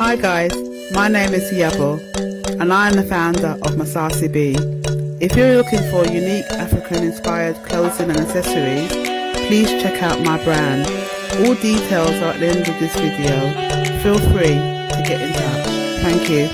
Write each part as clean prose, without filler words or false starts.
Hi guys, my name is Yabo and I am the founder of Masasi B. If you're looking for unique African-inspired clothing and accessories, please check out my brand. All details are at the end of this video. Feel free to get in touch. Thank you.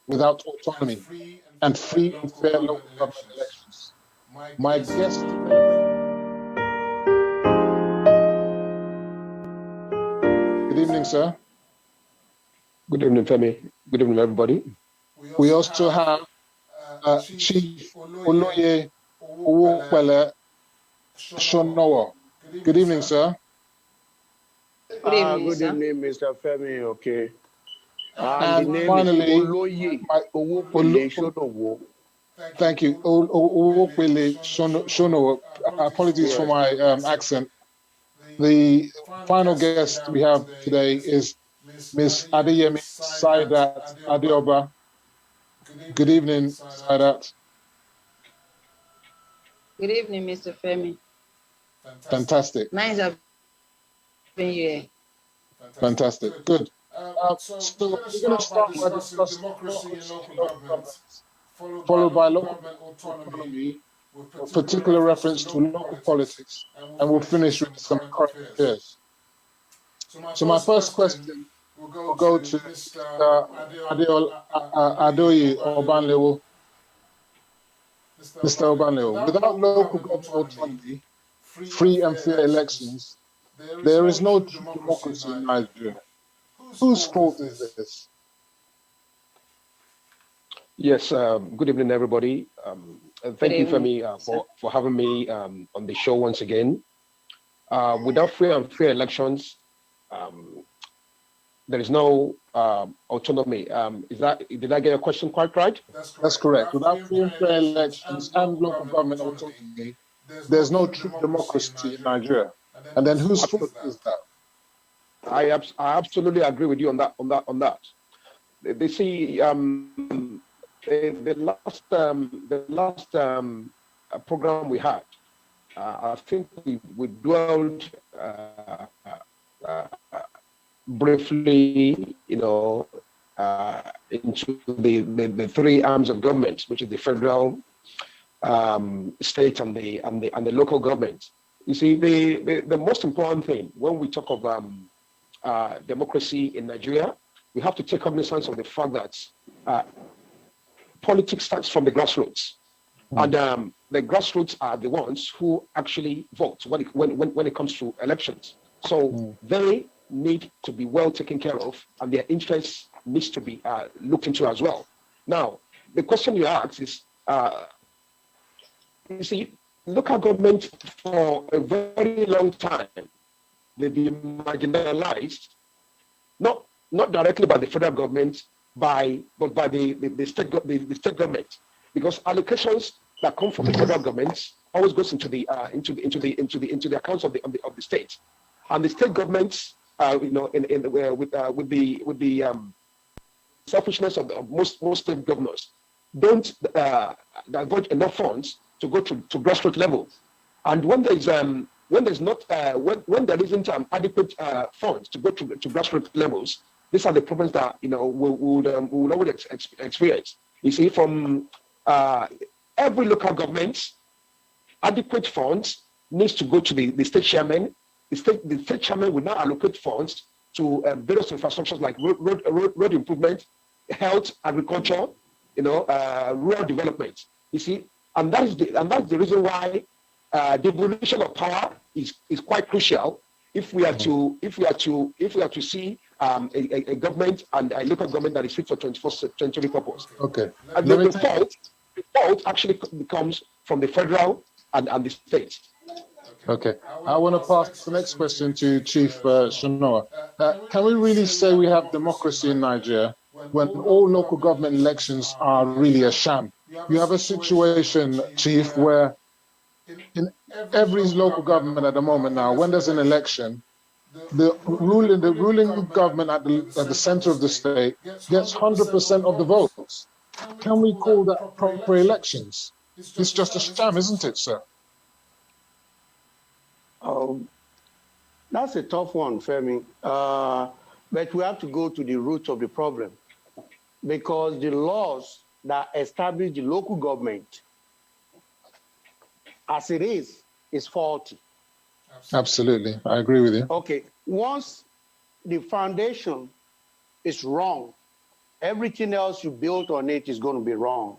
Without autonomy and free and fair local government elections. My guest today. Good evening, sir. Good evening, Femi. Good evening, everybody. We also have Chief Oloye OWOPELE SHONOWO. Good evening, sir. Good evening, Good evening, Mr. Femi Oke. And the name finally, is Oloye OWOPELE SHONOWO. Thank you, OWOPELE SHONOWO. Apologies for my accent. The final guest we have today is Miss ADEOYE SAIDAT ADEOYE. Good evening, SAIDAT. Good evening, Mr. Femi. Fantastic. Nice having you here. Fantastic. Good. So we're going to start by discussing democracy in local governments, followed by local autonomy, with particular reference to local politics, and we'll finish with some current affairs. So my first question will go to ADEOYE OBANLEOWO. Mr. OBANLEOWO, without local government autonomy, free and fair elections, there is no true democracy in Nigeria. Whose fault is this? Yes, good evening, everybody. And thank you, Femi, for having me on the show once again. Without free and fair elections, there is no autonomy. Did I get your question quite right? That's correct. Without free and fair elections and local government autonomy, there's no true democracy in Nigeria. And then whose fault is that? I absolutely agree with you on that. They see the last program we had. I think we dwelled briefly, into the three arms of government, which is the federal, state, and the local government. You see, the most important thing when we talk of democracy in Nigeria, we have to take cognizance of the fact that politics starts from the grassroots, and the grassroots are the ones who actually vote when it comes to elections. So they need to be well taken care of, and their interests needs to be looked into as well. Now, the question you ask is, you see, local government for a very long time, they've been marginalized, not directly by the federal government, by the state government, because allocations that come from the federal government always goes into the accounts of the state, and the state governments, with the selfishness of most state governors, don't divulge enough funds to go to grassroots level, and when there isn't adequate funds to go to grassroots levels, these are the problems that we will always experience. You see, from every local government, adequate funds needs to go to the state chairman. The state chairman will now allocate funds to various infrastructures like road improvement, health, agriculture, rural development. You see, and that's the reason why devolution of power is quite crucial if we are to see a government and a local government that is fit for 21st century purpose. Okay. And the fault actually comes from the federal and the state. Okay. I want to pass the next question to Chief SHONOWO. Can we really say we have democracy in Nigeria when all local government elections are really a sham? You have a situation, Chief, where in every local government at the moment now, when there's an election, the ruling government at the center of the state gets 100% of the votes. Can we call that proper elections? It's just a sham, isn't it, sir? That's a tough one, Femi. But we have to go to the root of the problem, because the laws that establish the local government as it is faulty. Absolutely. I agree with you. Okay. Once the foundation is wrong, everything else you build on it is going to be wrong.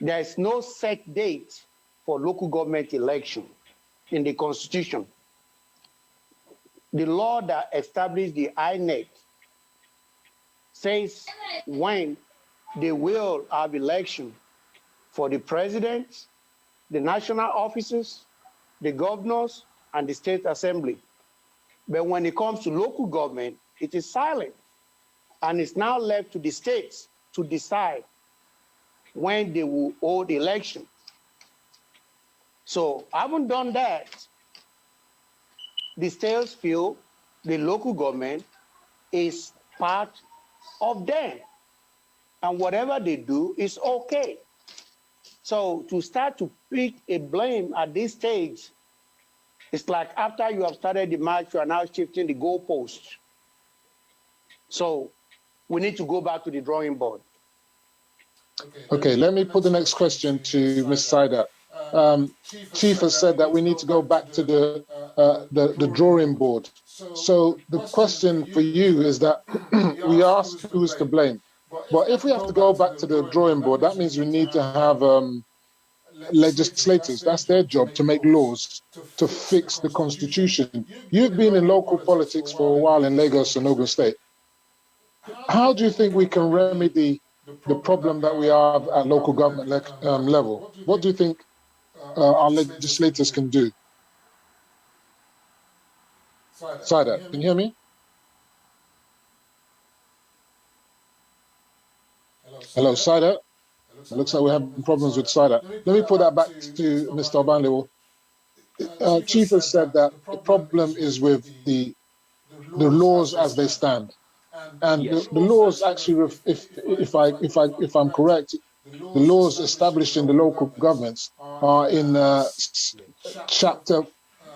There is no set date for local government election in the Constitution. The law that established the INEC says when they will have election for the president, the national officers, the governors, and the state assembly. But when it comes to local government, it is silent. And it's now left to the states to decide when they will hold election. So having done that, the states feel the local government is part of them. And whatever they do is okay. So to start to pick a blame at this stage, it's like after you have started the match, you are now shifting the goalposts. So we need to go back to the drawing board. Okay, let me put the next question to Ms. SAIDAT. Chief has said that we need to go back to the drawing board. So the question for you is that we asked who's to blame. But if we have to go back to the drawing board, that means we need to have legislators. That's their job, to make laws to fix the constitution. You've been in local politics for a while in Lagos and Ogun State. How do you think we can remedy the problem that we have at local government level? What do you think our legislators can do? SAIDAT, can you hear me? Hello, SAIDAT. It looks like we're having problems with SAIDAT. Let me put that back to Mr. OBANLEOWO. Chief has said that the problem is with the laws as they stand. And yes, the laws actually, if I'm correct, the laws established in the local governments are in chapter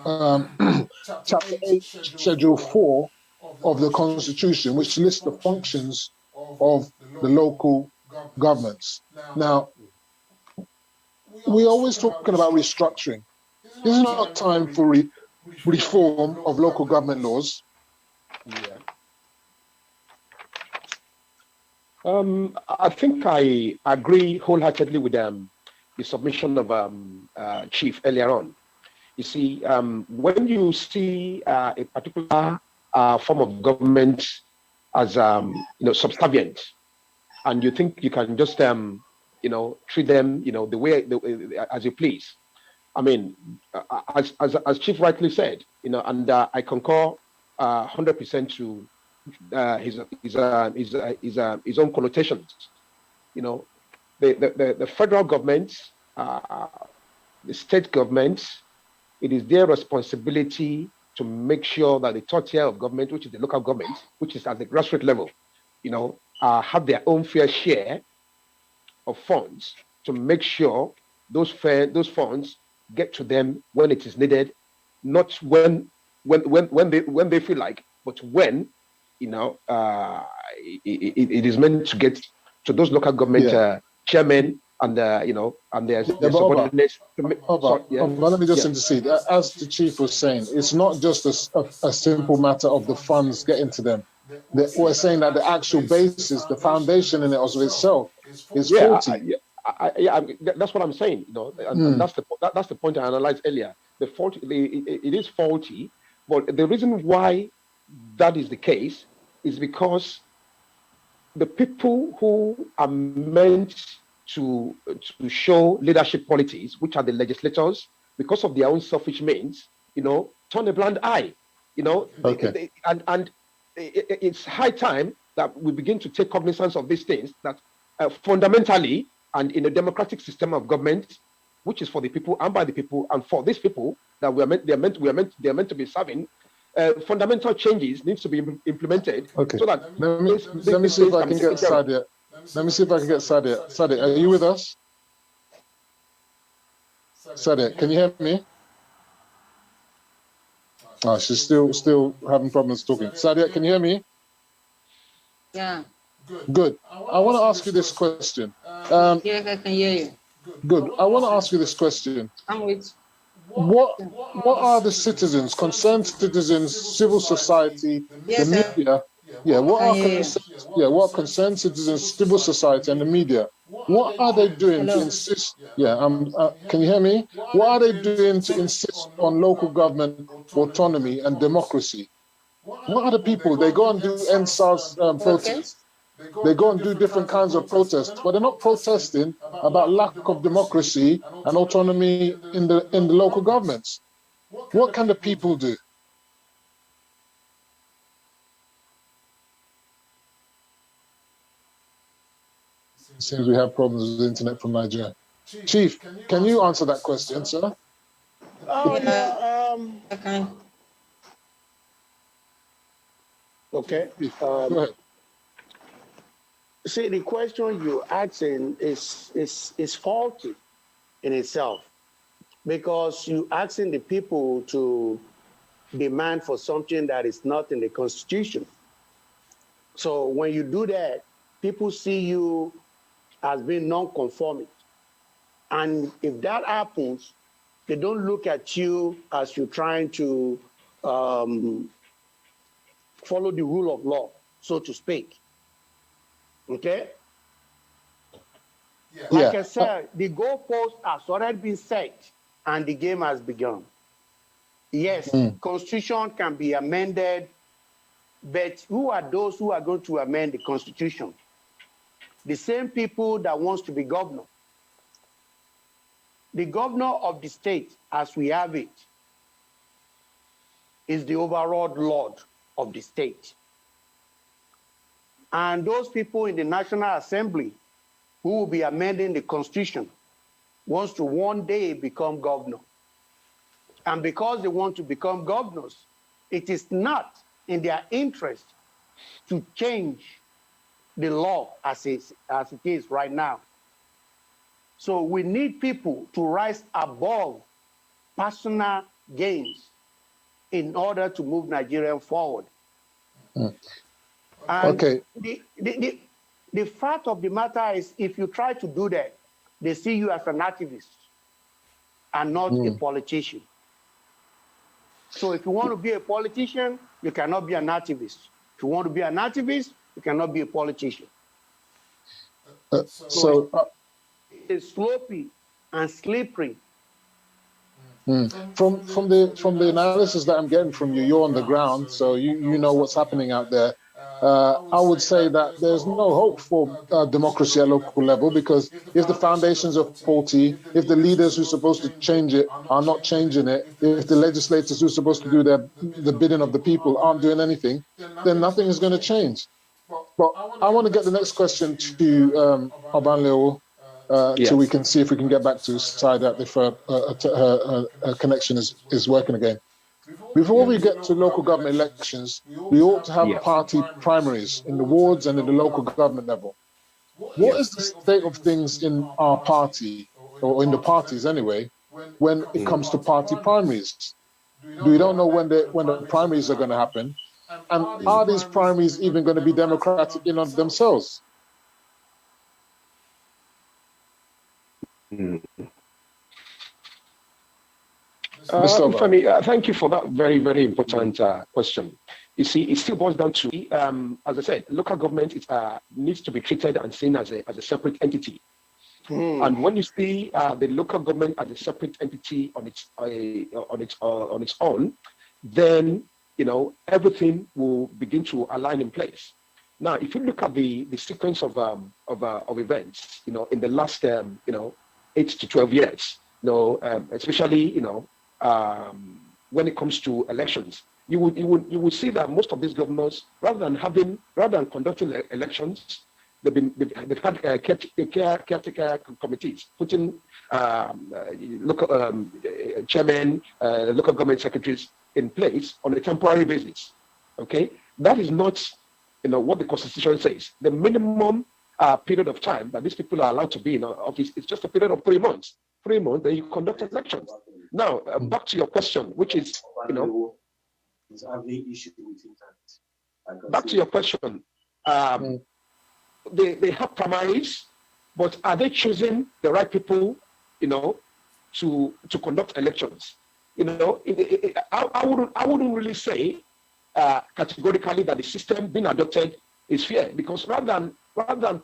8, Schedule 4 of the Constitution, which lists the functions of the local governments. Now, we're always talking about restructuring. This is not time for reform of local government laws. Yeah. I think I agree wholeheartedly with the submission of Chief earlier on. You see, when you see a particular form of government as subservient, and you think you can just treat them the way as you please. I mean, as Chief rightly said, and I concur 100% to his own connotations. You know, the federal government, the state governments, it is their responsibility to make sure that the third tier of government, which is the local government, which is at the grassroots level, you know, have their own fair share of funds to make sure those funds get to them when it is needed, not when they feel like, but when, you know, it is meant to get to those local government chairmen and you know, and their subordinates. Let me just intercede. As the chief was saying, it's not just a simple matter of the funds getting to them. We're saying that the actual basis, the foundation in it of itself, is faulty. That's what I'm saying. You know, and that's the point I analyzed earlier. It is faulty, but the reason why that is the case is because the people who are meant to show leadership qualities, which are the legislators, because of their own selfish means, you know, turn a blind eye. You know, and it's high time that we begin to take cognizance of these things, that fundamentally, and in a democratic system of government, which is for the people and by the people and for these people that they're meant to be serving, fundamental changes needs to be implemented. Okay. So that let me see if I can get Sadia. Let me see if I can get Sadia. Sadia, are you with us? Sadia, can you hear me? Oh, she's still having problems talking. Sadia, can you hear me? Yeah. Good. I want to ask you this question. Yes, I can hear you. Good. I want to ask you this question. I'm with. What are the citizens, concerned citizens, civil society, Yes, the sir. media? What concerned citizens, civil society, and the media? What are they doing to insist? Can you hear me? What are they doing to insist on local government autonomy and democracy? What are the people? They go and do NSAS protests. They go and do different kinds of protests, but they're not protesting about lack of democracy and autonomy in the local governments. What can the people do? It seems we have problems with the internet from Nigeria. Chief, can you answer that question, sir? Okay. Okay. Go ahead. See, the question you're asking is faulty in itself, because you're asking the people to demand for something that is not in the Constitution. So when you do that, people see you as being non-conforming. And if that happens, they don't look at you as you're trying to follow the rule of law, so to speak. Okay? Like I said, the goalpost has already been set and the game has begun. Yes, Constitution can be amended, but who are those who are going to amend the Constitution? The same people that wants to be governor. The governor of the state, as we have it, is the overall lord of the state. And those people in the National Assembly who will be amending the Constitution wants to one day become governor. And because they want to become governors, it is not in their interest to change the law as it is right now. So we need people to rise above personal gains in order to move Nigeria forward. And the fact of the matter is, if you try to do that, they see you as an activist and not a politician. So if you want to be a politician, you cannot be an activist. If you want to be an activist, you cannot be a politician. It's sloppy and slippery. From the analysis that I'm getting from you, you're on the ground, so you know what's happening out there. I would say that there's no hope for democracy at local level, because if the foundations are faulty, if the leaders who are supposed to change it are not changing it, if the legislators who are supposed to do the bidding of the people aren't doing anything, then nothing is going to change. But I want to get the next question to OBANLEOWO, till we can see if we can get back to SAIDAT if her connection is working again. Before we get to local government elections, we ought to have party primaries in the wards and at the local government level. What is the state of things in our party, or in the parties anyway, when it comes to party primaries? We don't know when the primaries are going to happen. And are these primaries even going to be democratic in of themselves? Femi, thank you for that very, very important question. You see, it still boils down to, as I said, local government needs to be treated and seen as a separate entity. And when you see the local government as a separate entity on its own, then everything will begin to align in place. Now, if you look at the sequence of events, in the last 8 to 12 years, especially when it comes to elections, you would see that most of these governors, rather than conducting elections, they've had caretaker committees, putting local chairmen, local government secretaries in place on a temporary basis. Okay, that is not what the Constitution says. The minimum period of time that these people are allowed to be in office is just a period of 3 months. 3 months, then you conduct elections. Now, back to your question, which is, back to your question, they have primaries, but are they choosing the right people, to conduct elections? I wouldn't really say categorically that the system being adopted is fair, because rather than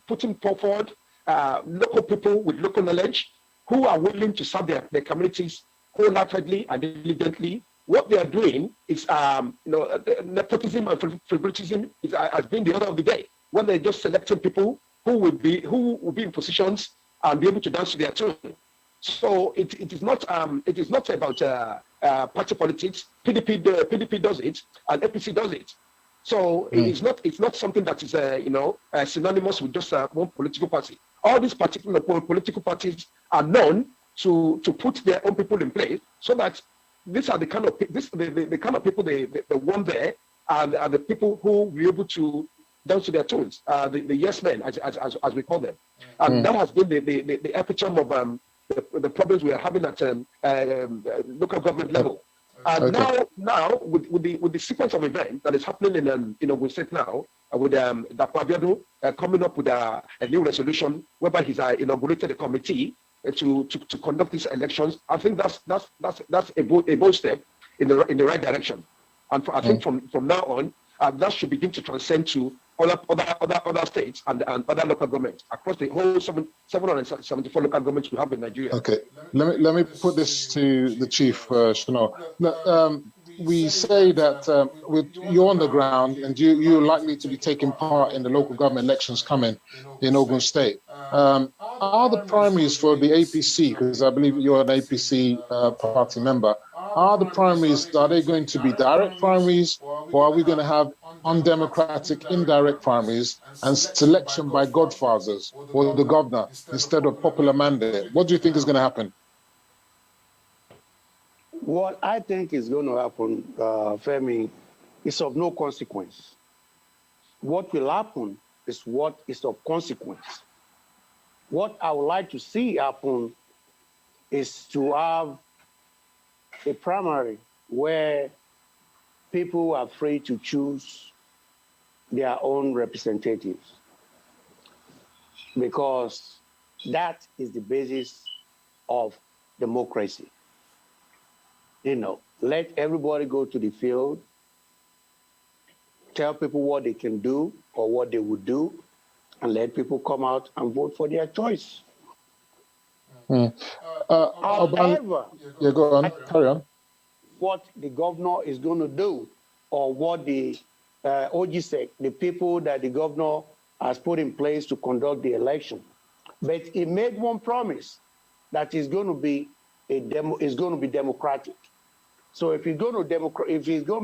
putting forward local people with local knowledge who are willing to serve their communities wholeheartedly and diligently, what they are doing is, nepotism and favoritism has been the order of the day, when they're just selecting people who will be in positions and be able to dance to their tune. So it is not about party politics. PDP does it, and APC does it. So it's not something that is synonymous with just one political party. All these particular political parties are known to put their own people in place, so that these are the kind of people they want there, and the people who will be able to dance to their tunes, the yes men, as we call them. And that has been the epitome of the problems we are having at local government level. And now with the sequence of events that is happening in we State now, with ABIODUN coming up with a new resolution whereby he's inaugurated a committee to conduct these elections, I think that's a bold step in the right direction. And I think from now on, that should begin to transcend to other states and other local governments across the whole 774 local governments we have in Nigeria. Okay, let me put this to the Chief, SHONOWO. We say that you're on the ground and you're likely to be taking part in the local government elections coming in Ogun State. Are the primaries for the APC, because I believe you're an APC party member, are they going to be direct primaries, or are we going to have undemocratic indirect primaries and selection by godfathers or the governor instead of popular mandate? What do you think is going to happen? What I think is going to happen, Femi, is of no consequence. What will happen is what is of consequence. What I would like to see happen is to have a primary where people are free to choose their own representatives, because that is the basis of democracy. Let everybody go to the field, tell people what they can do or what they would do, and let people come out and vote for their choice. However, go on, carry on. What the governor is going to do, or what the OGSEC, the people that the governor has put in place to conduct the election. But he made one promise that is going to be democratic. So if he's going to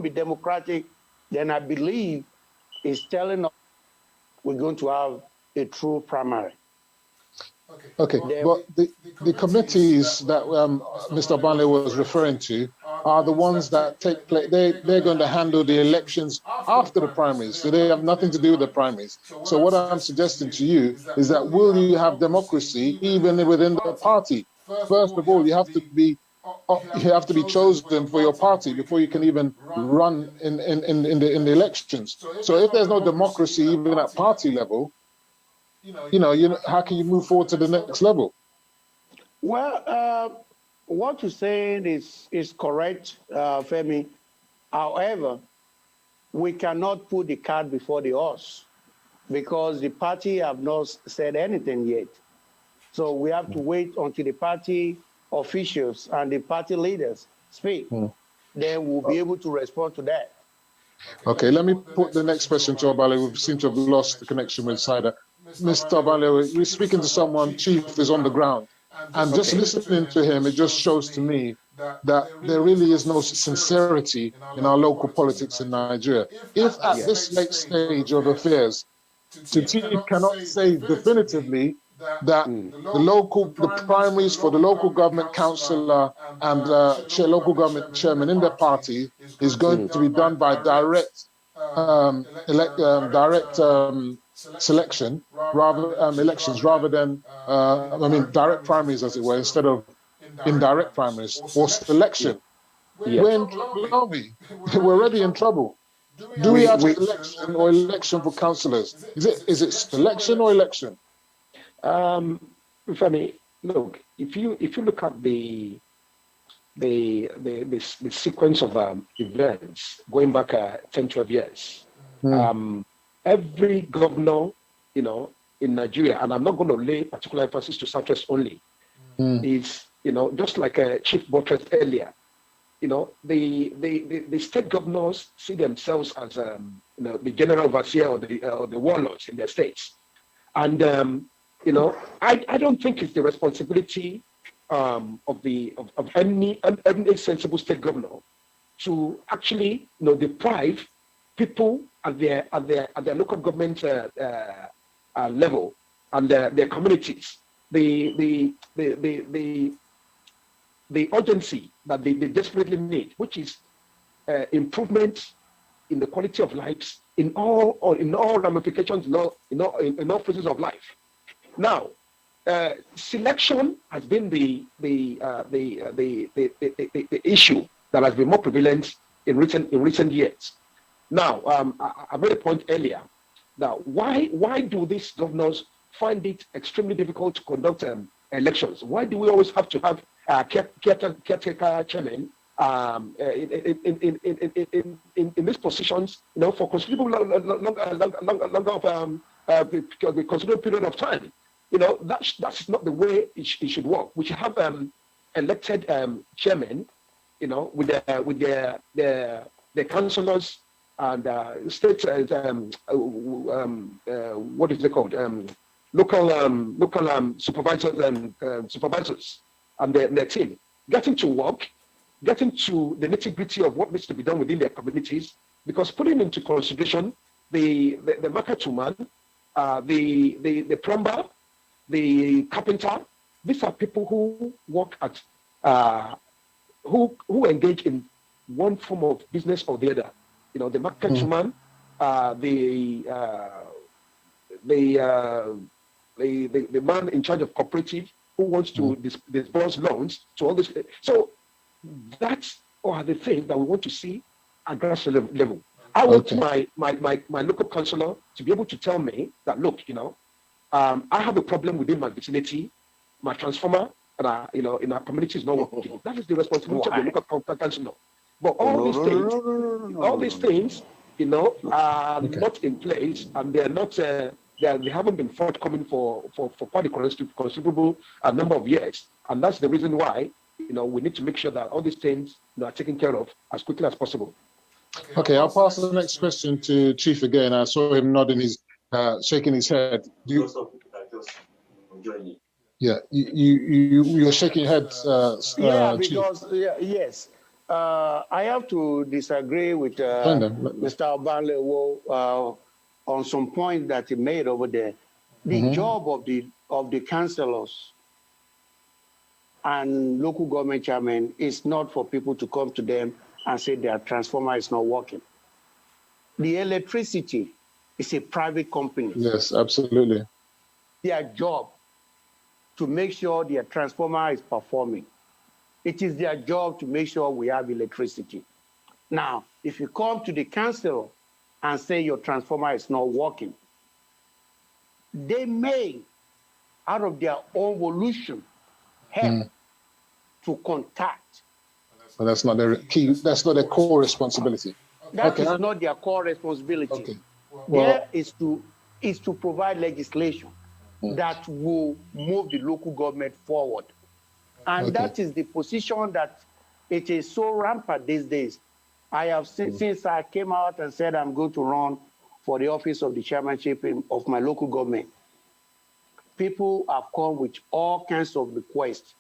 be democratic, then I believe he's telling us we're going to have a true primary. Okay, but the committees that Mr. Obanleowo was referring to are the ones that take place. They're going to handle the elections after the primaries, so they have nothing to do with the primaries. So what I'm suggesting to you is that will you have democracy even within the party? First of all, you have to be chosen for your party before you can even run in the elections. So if there's no democracy even at party level, how can you move forward to the next level? Well, what you're saying is correct, Femi. However, we cannot put the cart before the horse because the party have not said anything yet. So we have to wait until the party officials and the party leaders speak. Then we'll be able to respond to that. Okay, let me put the next question to Obanleowo. We seem to have lost the connection with SAIDAT. Mr. Obanleowo, we're speaking to someone, Chief is on the ground. And just listening to him, it just shows to me that there really is no sincerity in our local politics in Nigeria. If at this late stage of affairs, the Chief cannot say definitively that the primaries for the local government councillor and local government chairman in their party is going to be done by direct selection, elections, rather than direct primaries, as it were, instead of indirect primaries or selection. We're in trouble, aren't we? We're already in trouble. Do we have election or election for councillors? Is it selection or election? Femi, look, if you look at the sequence of events going back 10, 12 years, every governor, in Nigeria, and I'm not going to lay particular emphasis to Southwest only, is, just like Chief buttressed earlier, the state governors see themselves as, the general overseer or the warlords in their states. And, I don't think it's the responsibility of any sensible state governor to actually, deprive people at their local government level and their communities the urgency that they desperately need, which is improvement in the quality of lives in all ramifications, in all phases of life. Now, selection has been the issue that has been more prevalent in recent years. Now, I made a point earlier that why do these governors find it extremely difficult to conduct elections? Why do we always have to have caretaker chairman in these positions, for considerable considerable period of time? That's not the way it should work. We should have elected chairmen, with their councillors and state what is it called? Local supervisors and their team, getting to work, getting to the nitty-gritty of what needs to be done within their communities, because putting into consideration the market woman, the plumber, the carpenter, these are people who work at who engage in one form of business or the other. The market woman, the man in charge of cooperative who wants to disburse loans to all this. So that's are the things that we want to see at grassroots level. I want my local councillor to be able to tell me that, look, I have a problem within my vicinity, my transformer, and in our community is not working. That is the responsibility of the local councillor. But all these things, are not in place, and they are not. They haven't been forthcoming for quite a considerable number of years, and that's the reason why we need to make sure that all these things are taken care of as quickly as possible. Okay, I'll pass the next question to Chief again. I saw him nodding his, shaking his head. You're shaking your head, because yes, I have to disagree with Mr. OBANLEOWO on some point that he made over there. The job of the councillors and local government chairmen is not for people to come to them and say their transformer is not working. The electricity is a private company. Yes, absolutely. Their job to make sure their transformer is performing. It is their job to make sure we have electricity. Now, if you come to the council and say your transformer is not working, they may, out of their own volition, help to contact. But that's not their key, that's not their core responsibility. That is not their core responsibility. Okay. Well, there is to provide legislation that will move the local government forward. And that is the position that it is so rampant these days. I have seen, since I came out and said I'm going to run for the office of the chairmanship of my local government, people have come with all kinds of requests.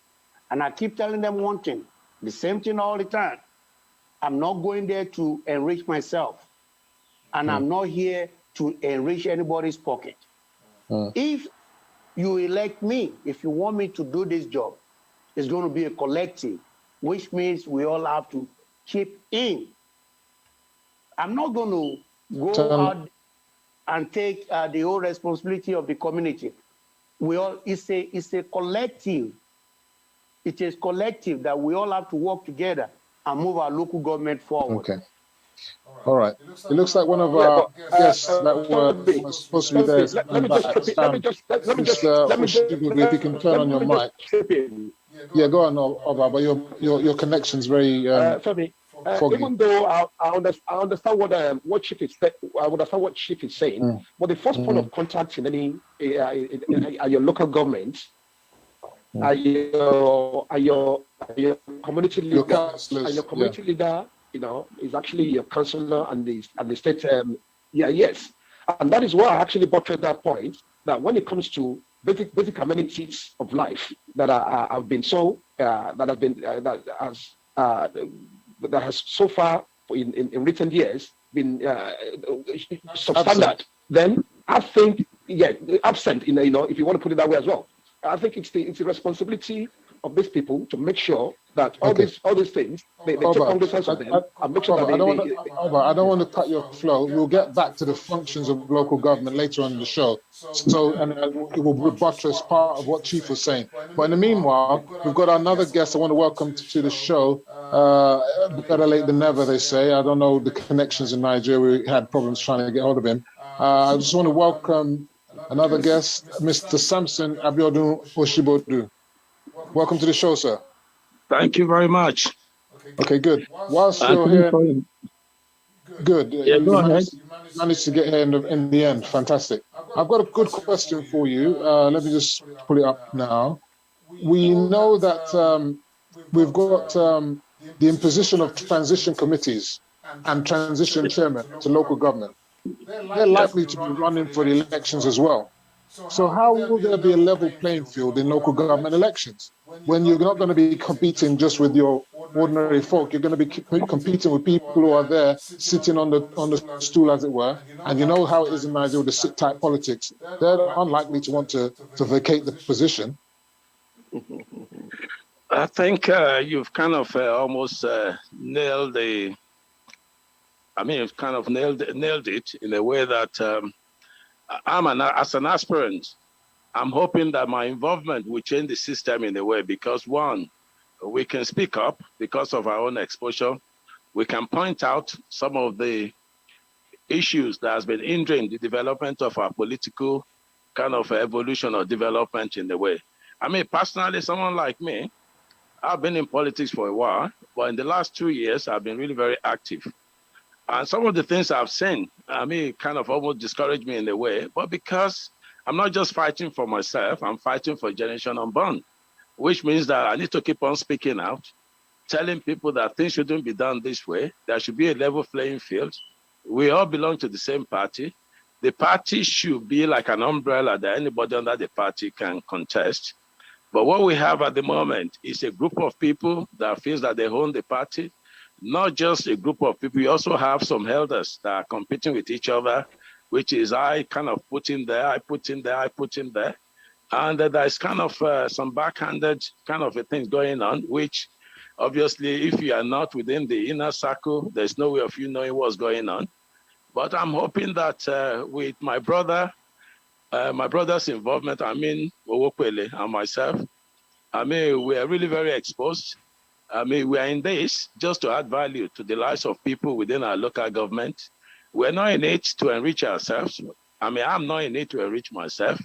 And I keep telling them one thing, the same thing all the time. I'm not going there to enrich myself. And I'm not here to enrich anybody's pocket. If you elect me, if you want me to do this job, it's going to be a collective, which means we all have to chip in. I'm not going to go out and take the whole responsibility of the community. It's a collective. It is collective that we all have to work together and move our local government forward. Okay. All right. It looks like one of our guests that were supposed to be there is back. If you can turn on your mic. Yeah, go on, Oba, but your connection's very foggy. Even though I understand what Chief is saying, I understand what Chief is saying, but the first point of contact in any your local government, your community leader, your community leader, is actually your councillor and the state. Yes, and that is why I actually buttressed that point, that when it comes to basic amenities of life that have been so that has so far in recent years been substandard, then I think absent if you want to put it that way as well. I think it's the responsibility of these people to make sure that all these things they take cognizance of them and make sure that I don't want to cut your flow. We'll get back to the functions of local government later on in the show. So, and it will buttress part of what Chief was saying. But in the meanwhile, we've got another guest I want to welcome to the show. Better late than never, they say. I don't know the connections in Nigeria. We had problems trying to get hold of him. I just want to welcome another guest, Mr. SAMSON ABIODUN Oshibodu. Welcome to the show, sir. Thank you very much. Okay, good. Whilst you're here, good. Yeah, go ahead. You managed to get here in the end. Fantastic. I've got a good question for you. Let me just pull it up now. We know that we've got the imposition of transition committees and transition chairmen to local government. They're likely to be running for the elections as well. So how will there be a level playing field in local government elections when you're not going to be competing just with your ordinary folk? You're going to be competing with people who are there sitting on the stool, as it were. And you know how it is in Nigeria with the sit-tight politics. They're unlikely to want to vacate the position. I think you've kind of almost nailed the. I mean, you've kind of nailed it in a way that. As an aspirant, I'm hoping that my involvement will change the system in a way because, one, we can speak up because of our own exposure. We can point out some of the issues that has been hindering the development of our political kind of evolution or development in a way. I mean, personally, someone like me, I've been in politics for a while, but in the last 2 years, I've been really very active. And some of the things I've seen, I mean, kind of almost discouraged me in a way, but because I'm not just fighting for myself, I'm fighting for generation unborn, which means that I need to keep on speaking out telling people that things shouldn't be done this way. There should be a level playing field. We all belong to the same party. The party should be like an umbrella that anybody under the party can contest. But what we have at the moment is a group of people that feels that they own the party. Not just a group of people. We also have some elders that are competing with each other, which is I kind of put in there, I put in there, I put in there. And there's kind of some backhanded kind of a thing going on, which obviously, if you are not within the inner circle, there's no way of you knowing what's going on. But I'm hoping that with my brother's involvement, OWOPELE and myself, we are really very exposed. We are in this just to add value to the lives of people within our local government. We're not in it to enrich ourselves. I'm not in it to enrich myself.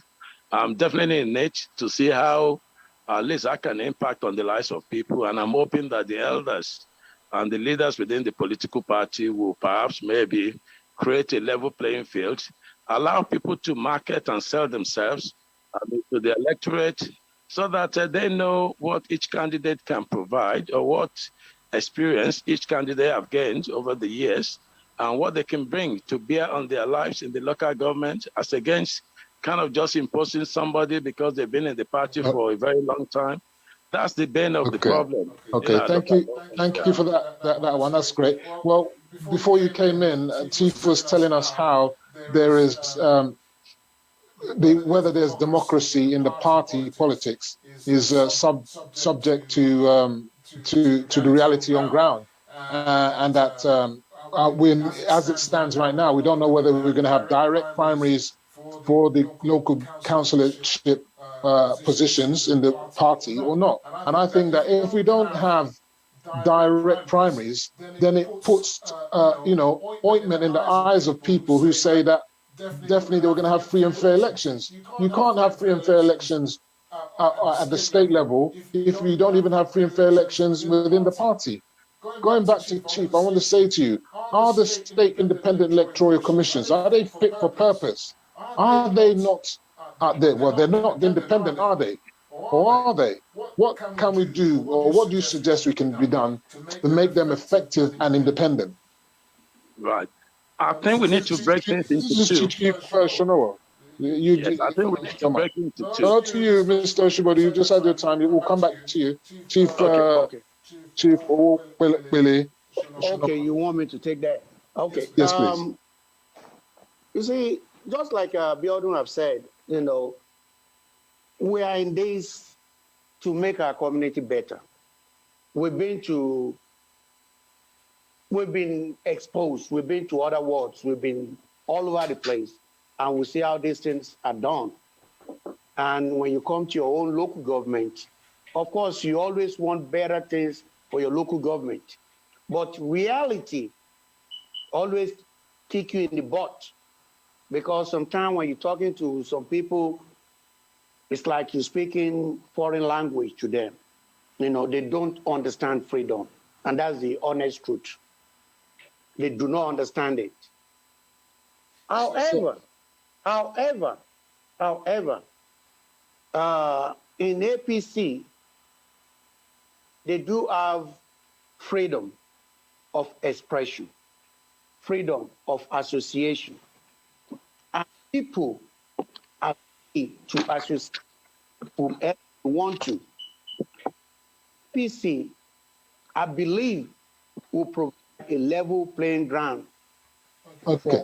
I'm definitely in it to see how at least I can impact on the lives of people. And I'm hoping that the elders and the leaders within the political party will perhaps maybe create a level playing field, allow people to market and sell themselves to the electorate so that they know what each candidate can provide or what experience each candidate have gained over the years and what they can bring to bear on their lives in the local government as against kind of just imposing somebody because they've been in the party for a very long time. That's the bane of the problem. Okay, thank you for that one. That's great. Well, before you came in, Chief was telling us how there is whether there's democracy in the party politics is subject to the reality on ground, and that as it stands right now, we don't know whether we're going to have direct primaries for the local councillorship positions in the party or not. And I think that if we don't have direct primaries, then it puts ointment in the eyes of people who say that definitely they were going to have free and fair elections. You can't have free and fair elections at the state level if you don't even have free and fair elections within the party. Going back to Chief, I want to say to you, are the state independent electoral commissions, are they fit for purpose? Are they not? Well, they're not independent, are they? Or are they? What can we do, or what do you suggest we can be done to make them effective and independent? Right. I think we need to break things into two. This is Chief Shanowo. Yes, I think we need to break into two. No, to you, Mr. Oshibodi. You just had your time. We'll come back to you, Chief. Chief OWOPELE. Okay, you want me to take that? Okay. Yes, please. You see, just like ABIODUN have said, we are in this to make our community better. We've been exposed. We've been to other wards. We've been all over the place, and we see how these things are done. And when you come to your own local government, of course, you always want better things for your local government. But reality always kick you in the butt, because sometimes when you're talking to some people, it's like you're speaking foreign language to them. They don't understand freedom. And that's the honest truth. They do not understand it. However, in APC, they do have freedom of expression, freedom of association. And people are free to associate whomever they want to. APC, I believe, will provide a level playing ground. Okay.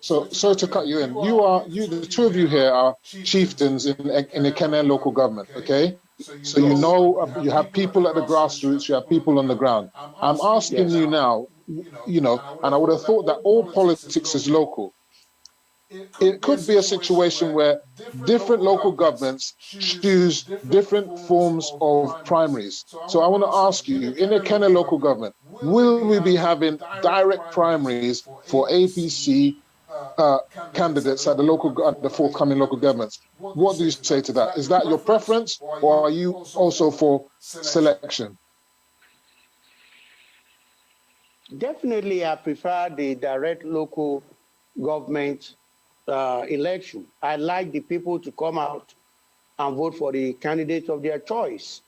So to cut you in, the two of you here are chieftains in the Kenyan local government, okay? So you have people at the grassroots, you have people on the ground. I'm asking you now, and I would have thought that all politics is local. It could be a situation where different local governments choose different forms of primaries. So I want to ask you, in the Kenyan local government, will we be having direct primaries for APC candidates at the forthcoming local governments? What do you say to that? Is that your preference, or are you also for selection? Definitely, I prefer the direct local government election. I like the people to come out and vote for the candidate of their choice.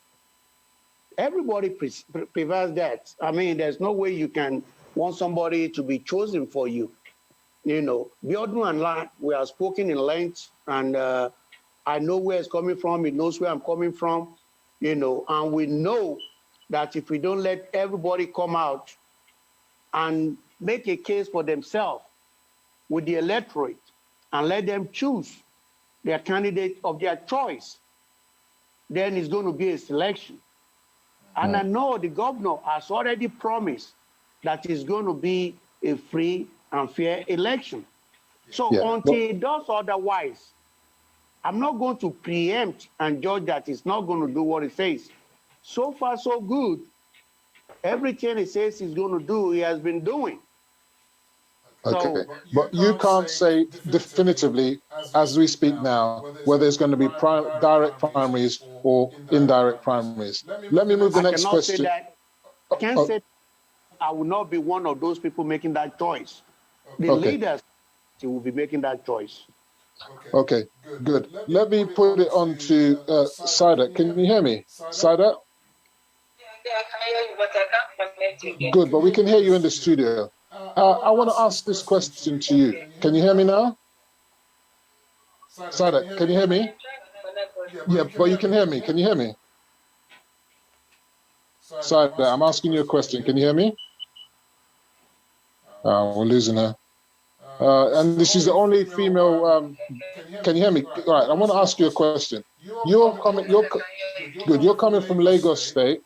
Everybody prefers that. I mean, there's no way you can want somebody to be chosen for you. You know, ABIODUN and I, we have spoken in length, and I know where it's coming from. He knows where I'm coming from, you know, and we know that if we don't let everybody come out and make a case for themselves with the electorate and let them choose their candidate of their choice, then it's going to be a selection. And I know the governor has already promised that it's going to be a free and fair election. So until it does otherwise, I'm not going to preempt and judge that it's not going to do what it says. So far, so good. Everything it says he's going to do, he has been doing. Okay, So, but you can't say definitively, as we speak now, whether it's going to be direct primaries or indirect primaries. Let me move the next question. Say that. I can't say I will not be one of those people making that choice. The leaders will be making that choice. Okay, good. Let me put it on to SAIDAT. Can you hear me, SAIDAT? Yeah, I can hear you, but I can't connect again. Good, but we can hear you in the studio. I want to ask this question to you. Can you hear me now? SAIDAT, can you hear me? Yeah, but you can hear me. Can you hear me? SAIDAT, I'm asking you a question. Can you hear me? We're losing her. And this is the only female. Can you hear me? All right, I want to ask you a question. You're coming from Lagos State.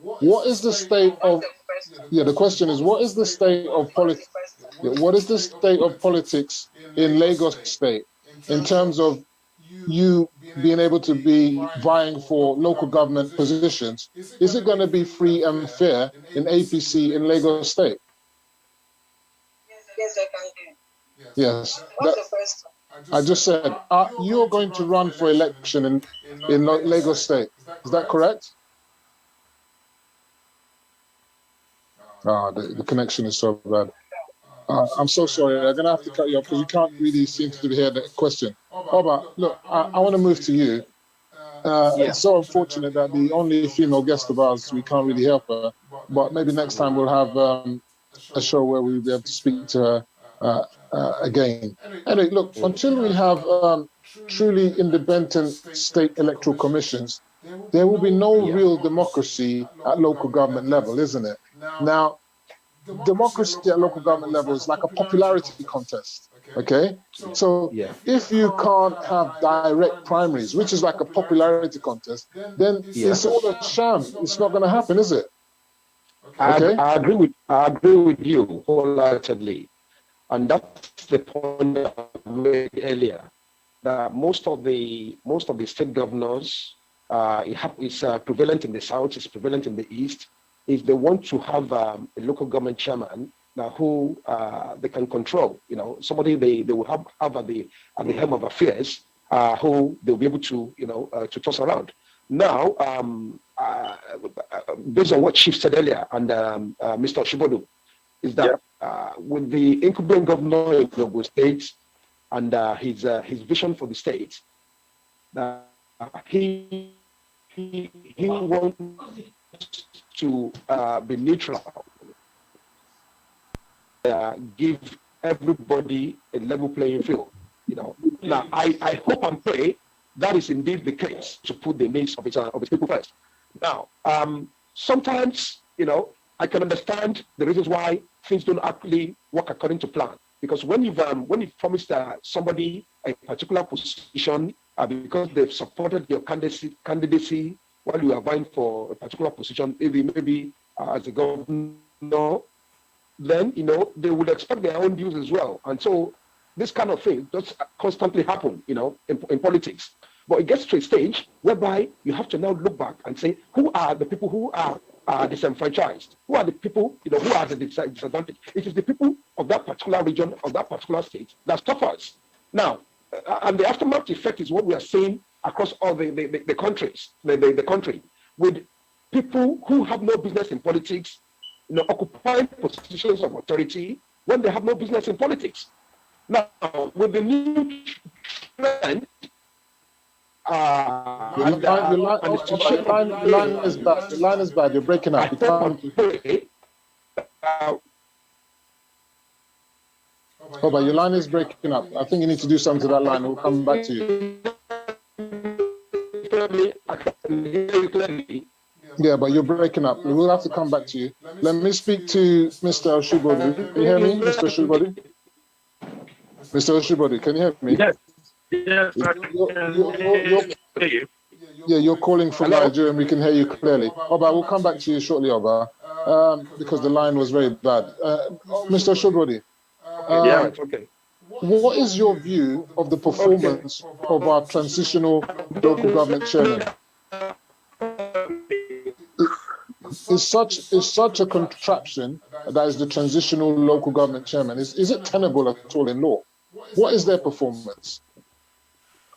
What is the state of? Yeah, the question is, what is the state of politics? What is the state of politics in Lagos State in terms of you being able to be vying for local government positions? Is it going to be free and fair in APC in Lagos State? Yes, I can hear. Yes. What's the first one? I just said, you're going to run for election in Lagos State. Is that correct? The connection is so bad. I'm so sorry. I'm going to have to cut you off because you can't really seem to hear the question. Oba, look, I want to move to you. It's so unfortunate that the only female guest of ours, we can't really help her. But maybe next time we'll have a show where we'll be able to speak to her again. Anyway, look, until we have truly independent state electoral commissions, there will be no real democracy at local government level, isn't it? Now, democracy at local government level is like a popularity contest, okay? So if you can't have direct primaries, which is like a popularity contest, then it's all a sham. It's not going to happen, is it? Okay? I agree with you wholeheartedly. And that's the point that I made earlier, that most of the state governors, it's prevalent in the south, it's prevalent in the east. If they want to have a local government chairman who they can control, you know, somebody they will have at the helm of affairs, who they'll be able to, you know, to toss around. Now, based on what Chief said earlier, and Mr. Oshibodu, is that with the incumbent governor in Ogun State and his vision for the state, he wants to be neutral, give everybody a level playing field. You know, now I hope and pray that is indeed the case, to put the needs of his people first. Now, sometimes, you know, I can understand the reasons why things don't actually work according to plan. Because when you've promised somebody a particular position because they've supported your candidacy while you are vying for a particular position, maybe as a governor, then, you know, they would expect their own views as well. And so this kind of thing does constantly happen, you know, in politics. But it gets to a stage whereby you have to now look back and say, who are the people who are disenfranchised? Who are the people, you know, who are the disadvantaged? It is the people of that particular region, of that particular state that suffers. Now, and the aftermath effect is what we are seeing across all the countries, the country, with people who have no business in politics, you know, occupying positions of authority when they have no business in politics. Now, with the new trend, Your line is bad. Your line is bad. You're breaking up. You can't. Oh, but your line is breaking up. I think you need to do something to that line. We'll come back to you. Yeah, but you're breaking up. We'll have to come back to you. Let me speak to Mr. Oshibodi. Can you hear me, Mr. Oshibodi? Mr. Oshibodi, can you hear me? Yes. Yes, I can hear you. Yeah, you're calling from Nigeria and we can hear you clearly. Oba, we'll come back to you shortly, Oba, because the line was very bad. Mr. Oshibodi, Yeah, okay. what is your view of the performance of our transitional local government chairman? Is such a contraption that is the transitional local government chairman? Is it tenable at all in law? What is their performance?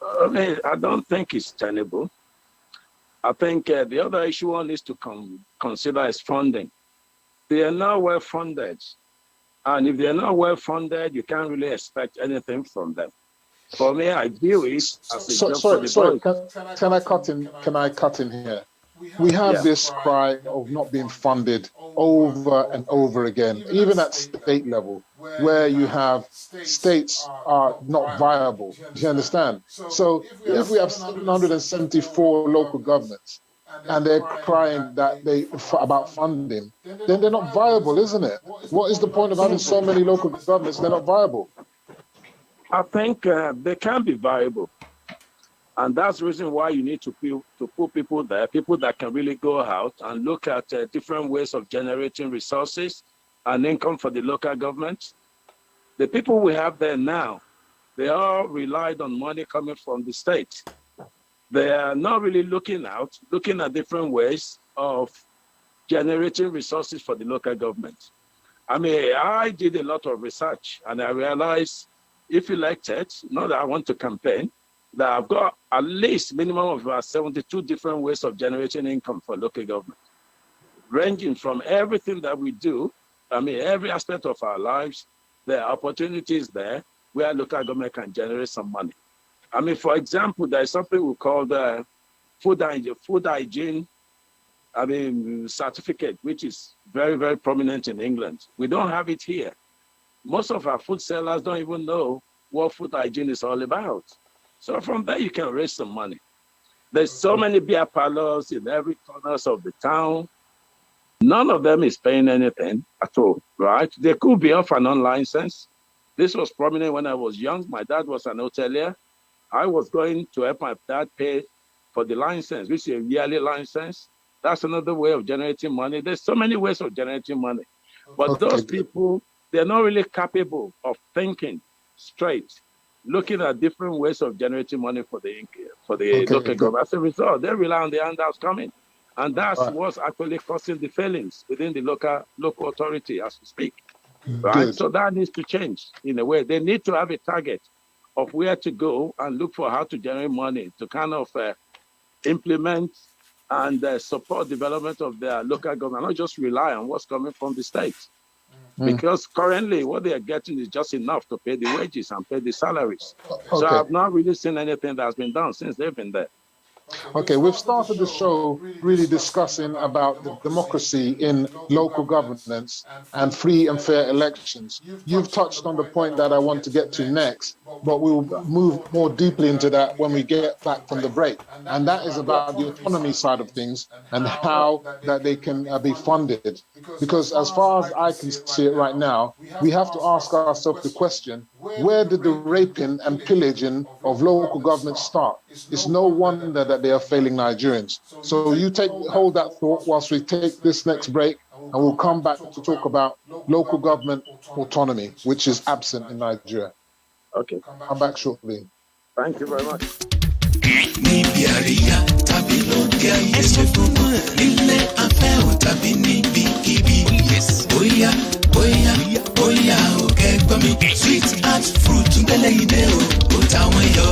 I mean, I don't think it's tenable. I think the other issue one is to consider is funding. They are not well funded. And if they're not well funded, you can't really expect anything from them. For me, I view it as a job for the sorry. boys. Can I cut in here? We have this cry of not being funded over and over again, even at state level, where you have states are not viable. Do you understand? So if we have 774 local governments and they're crying that about funding, then they're not viable, isn't it? What is the point of having so many local governments? They're not viable. I think they can be viable. And that's the reason why you need to put people there, people that can really go out and look at different ways of generating resources and income for the local government. The people we have there now, they all relied on money coming from the state. They are not really looking at different ways of generating resources for the local government. I mean, I did a lot of research and I realized if elected, not that I want to campaign, that I've got at least minimum of about 72 different ways of generating income for local government, ranging from everything that we do. I mean, every aspect of our lives, there are opportunities there where local government can generate some money. I mean, for example, there is something we call the food hygiene, certificate, which is very, very prominent in England. We don't have it here. Most of our food sellers don't even know what food hygiene is all about. So from there, you can raise some money. There's so many beer parlors in every corner of the town. None of them is paying anything at all, right? They could be off an unlicensed. This was prominent when I was young. My dad was an hotelier. I was going to help my dad pay for the license, which is a yearly license. That's another way of generating money. There's so many ways of generating money. But those people, they're not really capable of thinking straight, looking at different ways of generating money for the local government. As a result, they rely on the handouts coming. And that's what's actually causing the failings within the local authority as we speak. Right? So that needs to change in a way. They need to have a target of where to go and look for how to generate money to kind of implement and support development of their local government, not just rely on what's coming from the state. Because currently what they are getting is just enough to pay the wages and pay the salaries. So I've not really seen anything that's been done since they've been there. Okay, we've started the show really discussing about the democracy in local governance and free and fair elections. You've touched on the point that I want to get to next, but we'll move more deeply into that when we get back from the break. And that is about the autonomy side of things and how that they can be funded. Because as far as I can see it right now, we have to ask ourselves the question, where did the raping and pillaging of local government start? It's no wonder that they are failing Nigerians. So you hold that thought whilst we take this next break, and we'll come back to talk about local government autonomy, which is absent in Nigeria. Okay. Come back shortly. Thank you very much.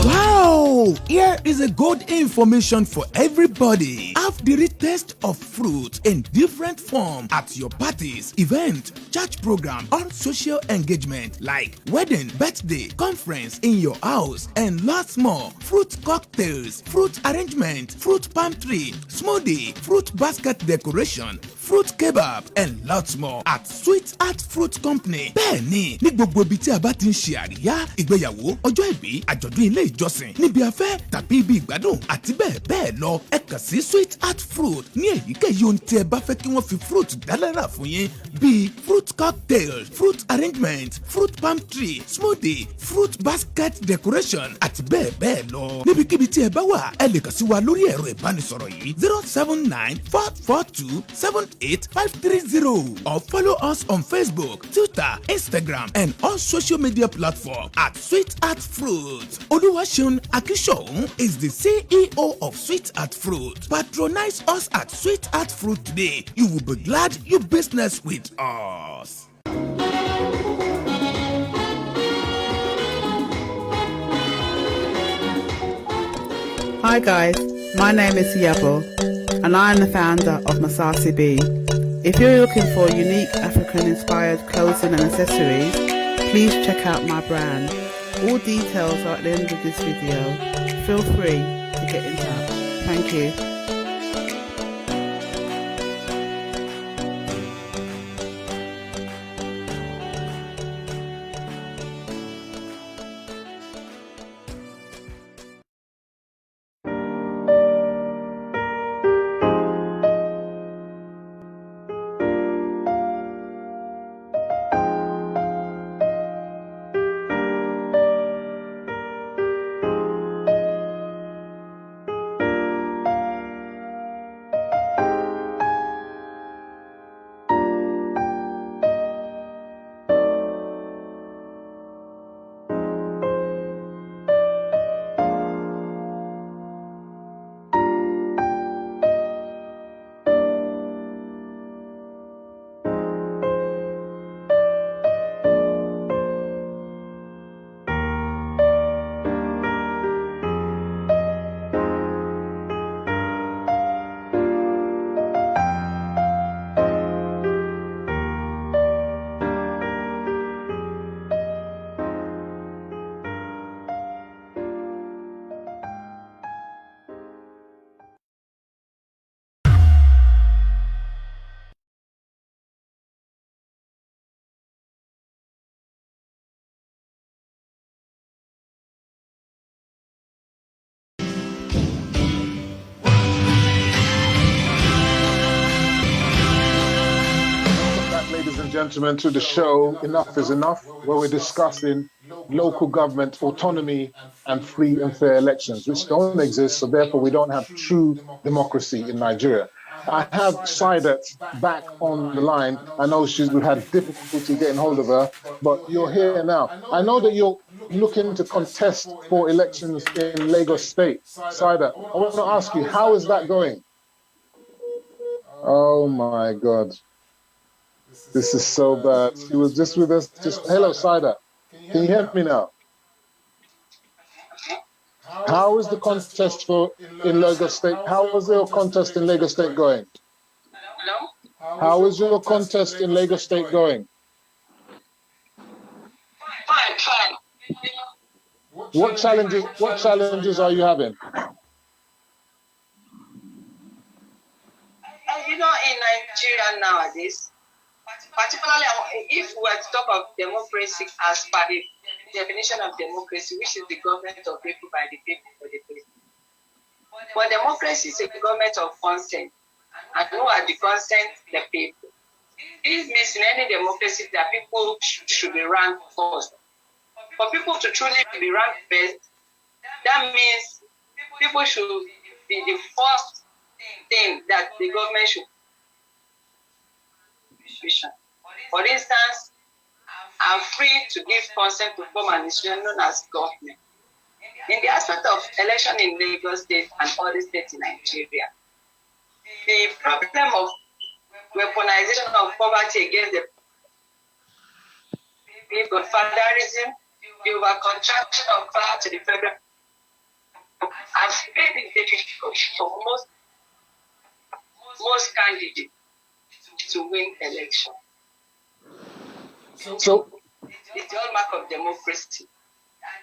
Wow! Here is a good information for everybody. Love the rich taste of fruit in different forms at your parties, event, church program, or social engagement like wedding, birthday, conference in your house, and lots more. Fruit cocktails, fruit arrangement, fruit palm tree, smoothie, fruit basket decoration, fruit kebab, and lots more at Sweet Art Fruit Company. Bẹ́ẹ̀ni, ní gbogbo ibi tí a bá ti ń ṣe àríyá, ìgbéyàwó, ọjọ́ ìbí, àjọ̀dún ilé ìjọsìn, níbi afẹ́ tàbí ibi ìgbádùn àti bẹ́ẹ̀ bẹ́ẹ̀ lọ, ẹ kàn sí Sweet Art Fruit ní èyíkéyìí ohun tí ẹ bá fẹ́ kí wọ́n fi fruit dálára fún yín bíi fruit cocktail, fruit arrangement, fruit palm tree, smoothie, fruit basket decoration àti bẹ́ẹ̀ bẹ́ẹ̀ lọ. Níbikíbi tí ẹ bá wà, ẹ lè kàn sí wa lórí ẹ̀rọ ìbánisọ̀rọ̀ yìí 079-442-78530 or follow us on Facebook, Twitter, Instagram, and all social media platforms at Sweet Art Fruit. Oluwaseun Akishoun is the CEO of Sweet Art Fruit. Patronize us at Sweet Art Fruit today. You will be glad you business with us. Hi guys, my name is Yabo and I am the founder of Masasi B. If you're looking for unique African-inspired clothing and accessories, please check out my brand. All details are at the end of this video. Feel free to get in touch. Thank you. Gentlemen, to the show Enough is Enough, where we're discussing local government autonomy and free and fair elections, which don't exist, so therefore we don't have true democracy in Nigeria. I have SAIDAT back on the line. I know we've had difficulty getting hold of her, but you're here now. I know that you're looking to contest for elections in Lagos State. SAIDAT, I want to ask you, how is that going? Oh my God. This is so bad. She was just with us. Hello, SAIDAT. Can you hear me now? How is the contest in Lagos State? How was your contest in Lagos State going? Hello? How is your contest in Lagos State going? Fine. What challenges are you having? In Nigeria nowadays, particularly if we were to talk of democracy as per the definition of democracy, which is the government of people by the people for the people. But democracy is a government of consent. And who are the consent? The people. This means in any democracy that people should be ranked first. For people to truly be ranked first, that means people should be the first thing that the government should. For instance, I'm free to give consent to form an institution known as government. In the aspect of election in Lagos State and other states in Nigeria, the problem of weaponization of poverty against the people, godfatherism, the overcontraction of power to the federal, has made it difficult for most most candidates to win election. So it's the hallmark of democracy.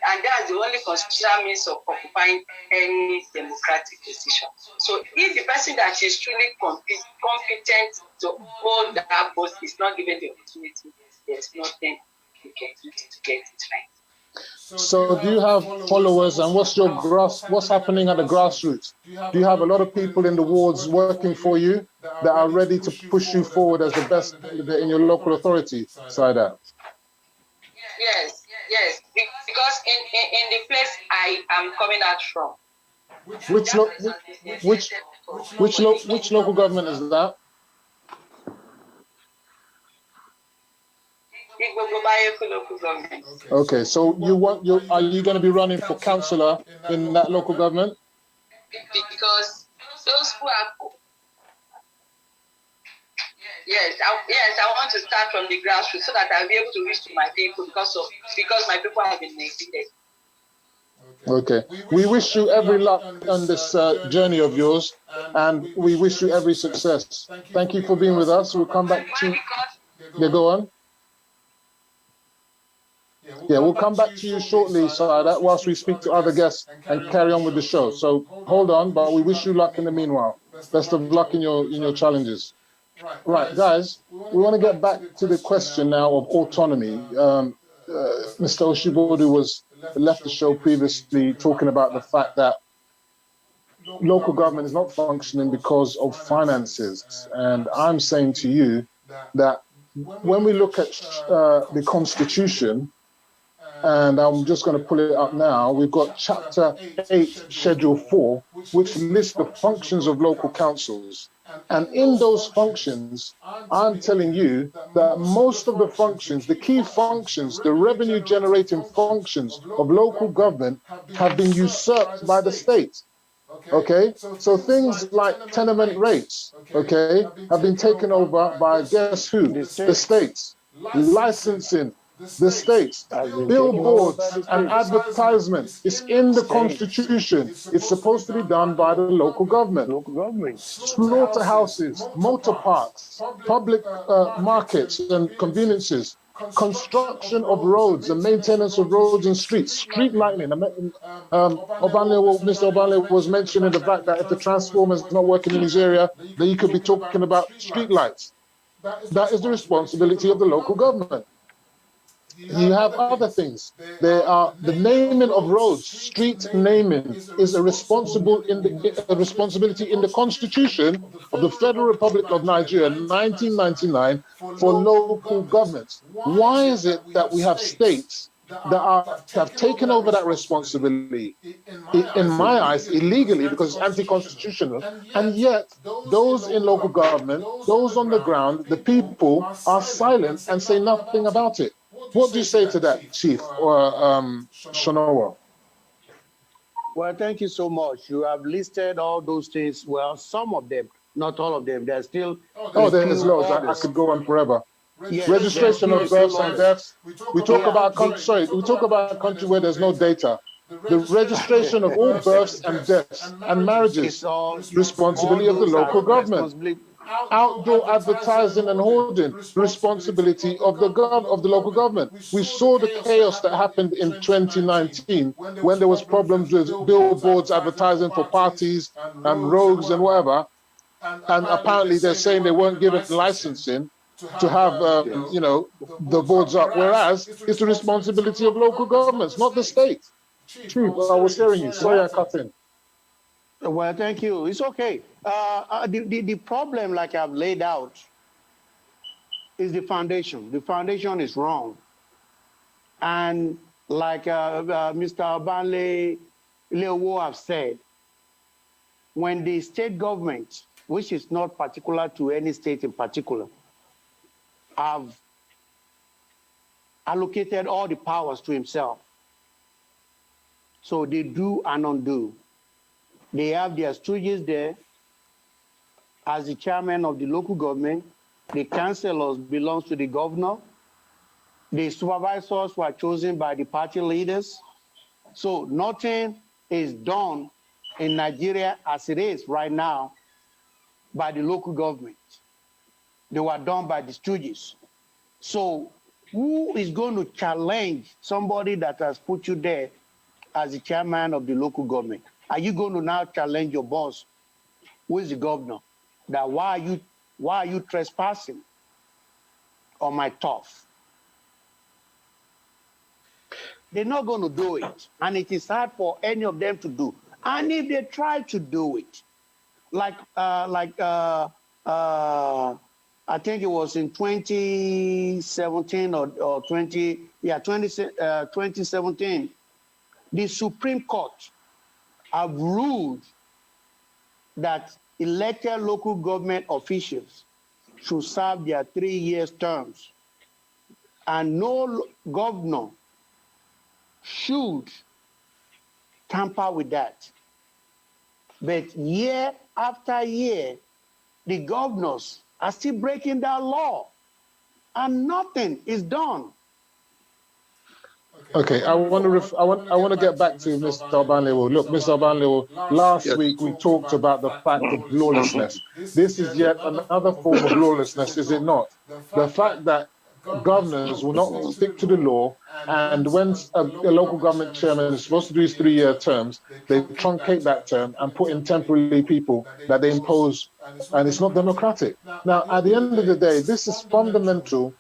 And that's the only constitutional means of occupying any democratic position. So if the person that is truly competent to hold that post is not given the opportunity, there's nothing to get it right. So do you have followers, and what's happening at the grassroots? Do you have a lot of people in the wards working for you that are ready to push you forward as the best candidate in your local authority, SAIDAT? Yes, because in the place I am coming out from. Which local government is that? Local government. Okay, so are you going to be running for councillor in that local government? Because those who are I want to start from the grassroots so that I'll be able to reach to my people because my people have been neglected. Okay, we wish you every luck on this journey of yours, and we wish you every success. Thank you for being with us. We'll come back to you. Yeah, go on. Yeah, we'll come back to you shortly, SAIDAT, whilst we speak to other guests and carry on with the show. So hold on, but we wish you luck in the meanwhile. Best of luck in your challenges. Right, guys, we want to get back to the question now of autonomy. Mr. Oshibodu left the show previously talking about the fact that local government is not functioning because of finances. And I'm saying to you that when we look at the Constitution, and I'm just going to pull it up now, we've got Chapter 8, Schedule 4, which lists the functions of local councils. And in those functions, I'm telling you that most of the functions, the key functions, the revenue generating functions of local government have been usurped by the state. Okay, so things like tenement rates, okay, have been taken over by guess who? The states. Licensing, the states. Billboards and advertisements. It's in the Constitution. It's supposed to be done by the local government. Slaughterhouses, motor parks, public markets and conveniences, construction of roads and maintenance of roads and streets, street lighting. Mr. Obanleowo was mentioning the fact that if the transformer is not working in his area, then you could be talking about street lights. That is the responsibility of the local government. You have other things. There are the naming of roads, street naming is a responsibility in the Constitution of the Federal Republic of Nigeria, 1999, for local governments. Why is it that we have states that have taken over that responsibility, in my eyes, illegally, because it's anti-constitutional, and yet those in local government, those on the ground, the people are silent and say nothing about it? What do you say to that, Chief or Shonowo? Well, thank you so much. You have listed all those things. Well, some of them, not all of them. There's still... there's loads. I could go on forever. Yes, registration of births and deaths. We talk about a country where there's no data. The registration of all births and deaths and marriages, responsibility of the local government. Outdoor advertising and hoarding, responsibility of the local government. We saw the chaos that happened in 2019 when there was problems with billboards advertising for parties and rogues and whatever. And apparently they're saying they weren't given licensing to have, the boards up. Whereas it's the responsibility of local governments, not the state. Chief, I was hearing you. Sorry, I cut in. Well, thank you. It's okay. The problem, like I've laid out, is the foundation. The foundation is wrong. And like Mr. OBANLEOWO have said, when the state government, which is not particular to any state in particular, have allocated all the powers to himself, so they do and undo. They have their stooges there as the chairman of the local government. The councillors belongs to the governor. The supervisors were chosen by the party leaders. So nothing is done in Nigeria as it is right now by the local government. They were done by the stooges. So who is going to challenge somebody that has put you there as the chairman of the local government? Are you going to now challenge your boss, who is the governor, that why are you trespassing on my turf? They're not going to do it, and it is hard for any of them to do. And if they try to do it, I think it was in 2017 or 2017, the Supreme Court have ruled that elected local government officials should serve their 3-year terms, and no governor should tamper with that. But year after year, the governors are still breaking that law, and nothing is done. Okay, I want to get back to Mr. Obanleowo. Look, Mr. Obanleowo, last week we talked about the fact of lawlessness. This is yet another form of lawlessness, is it not? The fact that governors will not stick to the law, and when a local government chairman is supposed to do his 3-year terms, they truncate that term and put in temporary people that they impose, and it's not democratic. Now, at the end of the day, this is fundamental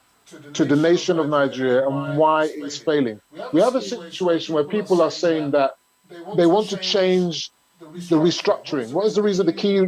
to the nation of Nigeria and why it's failing. We have a situation where people are saying that they want to change the restructuring. What is the reason, the key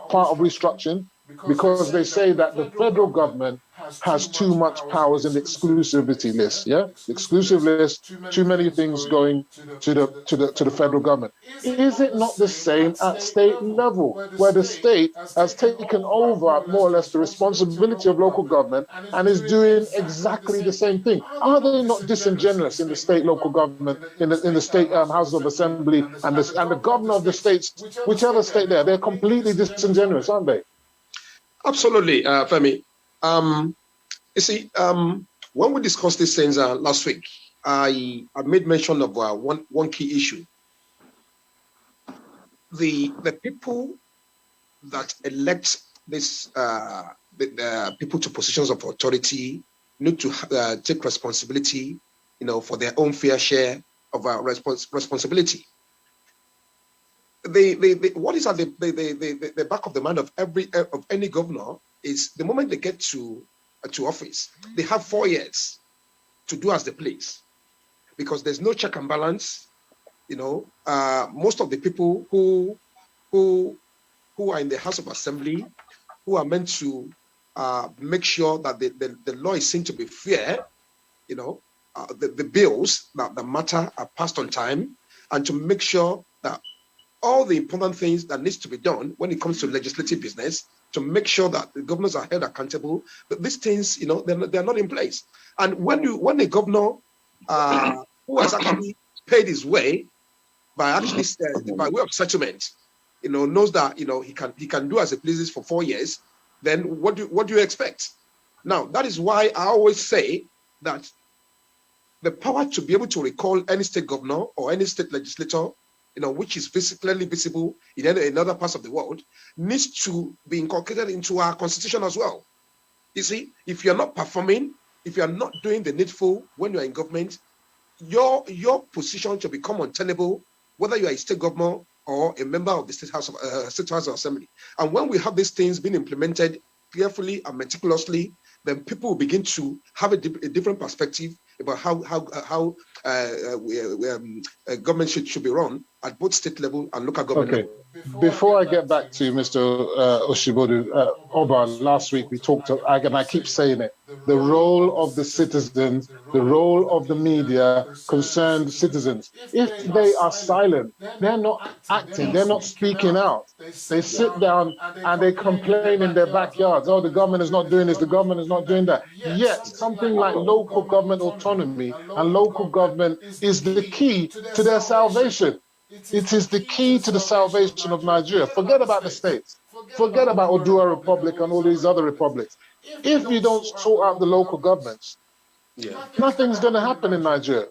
part of restructuring? Because they say that the federal government has too much powers in the exclusivity list. Yeah, the exclusive list, too many things going to the federal government. Is it not the same at state level, where the state has taken over more or less the responsibility of local government and is doing exactly the same thing? Are they not disingenuous in the state local government, in the state House of Assembly, and the governor of the states, whichever state they're completely disingenuous, aren't they? Absolutely, Femi. You see, when we discussed these things last week, I made mention of one key issue. The people that elect this the people to positions of authority need to take responsibility, for their own fair share of responsibility. What is at the back of the mind of any governor is the moment they get to office, they have 4 years to do as they please, because there's no check and balance. Most of the people who are in the House of Assembly, who are meant to make sure that the law is seen to be fair, the bills that matter are passed on time, and to make sure that all the important things that needs to be done when it comes to legislative business, to make sure that the governors are held accountable. But these things, they're not in place. And when a governor who has actually paid his way by way of settlement, knows that he can do as he pleases for 4 years, then what do you expect? Now, that is why I always say that the power to be able to recall any state governor or any state legislator, which is clearly visible in other parts of the world, needs to be inculcated into our constitution as well. You see, if you're not performing, if you're not doing the needful when you're in government, your position should become untenable, whether you are a state governor or a member of the State House of Assembly. And when we have these things being implemented carefully and meticulously, then people will begin to have a different perspective about how government should be run at both state level and local government level. Before I get back to Mr. Oshibodu, Oban, last week we talked, and I keep saying it, the role of the citizens, the role of the media concerned citizens. If they are silent, they're not acting, they're not speaking out. They sit down and they complain in their backyards, oh, the government is not doing this, the government is not doing that. Yet something like local government autonomy and local government is the key to their salvation. It is the key to the salvation of Nigeria. Forget about the states. Forget about Oduduwa Republic and all these other republics. If you don't sort out the local governments, nothing's going to happen in Nigeria.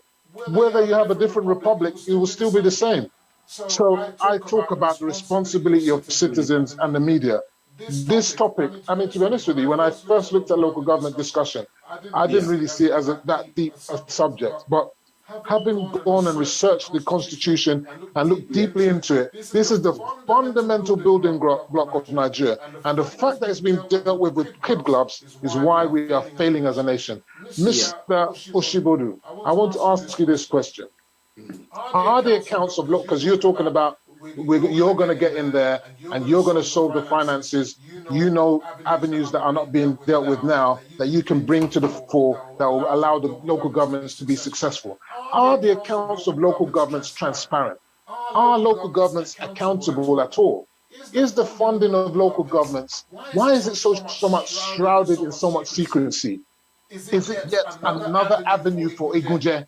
Whether you have a different republic, it will still be the same. So I talk about the responsibility of citizens and the media. this topic, I mean, to be honest with you, when I first looked at local government discussion, I didn't really see it as that deep a subject. But having gone and researched the Constitution and looked deeply into it, this is the fundamental building block of Nigeria. And the fact that it's been dealt with kid gloves is why we are failing as a nation. Mr. Oshibodu, I want to ask you this question. Are the accounts of, look, because you're talking about you're going to get in there and you're going to solve the finances, you know, avenues that are not being dealt with now that you can bring to the fore that will allow the local governments to be successful. Are the accounts of local governments transparent? Are local governments accountable at all? Is the funding of local governments, why is it so much shrouded in so much secrecy? Is it yet another avenue for Igunje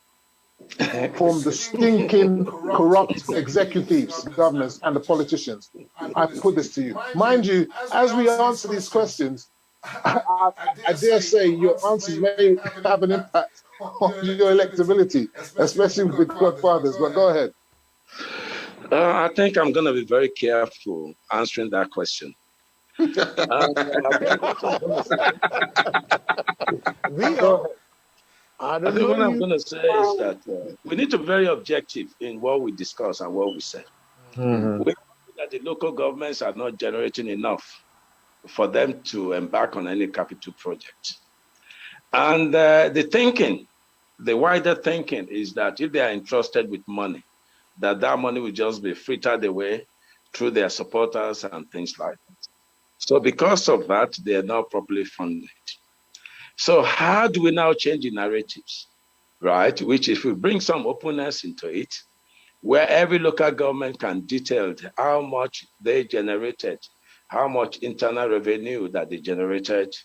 from the stinking, corrupt executives, governors, and the politicians? I put this to you. Mind you, as we answer these questions, I dare say your answers may have an impact on your electability, especially with the godfathers, but go ahead. I think I'm going to be very careful answering that question. I think what I'm going to say is that we need to be very objective in what we discuss and what we say. We know that the local governments are not generating enough for them to embark on any capital project. And the thinking, the wider thinking is that if they are entrusted with money, that money will just be frittered away through their supporters and things like that. So because of that, they are not properly funded. So how do we now change the narratives, right? Which if we bring some openness into it, where every local government can detail how much they generated, how much internal revenue that they generated,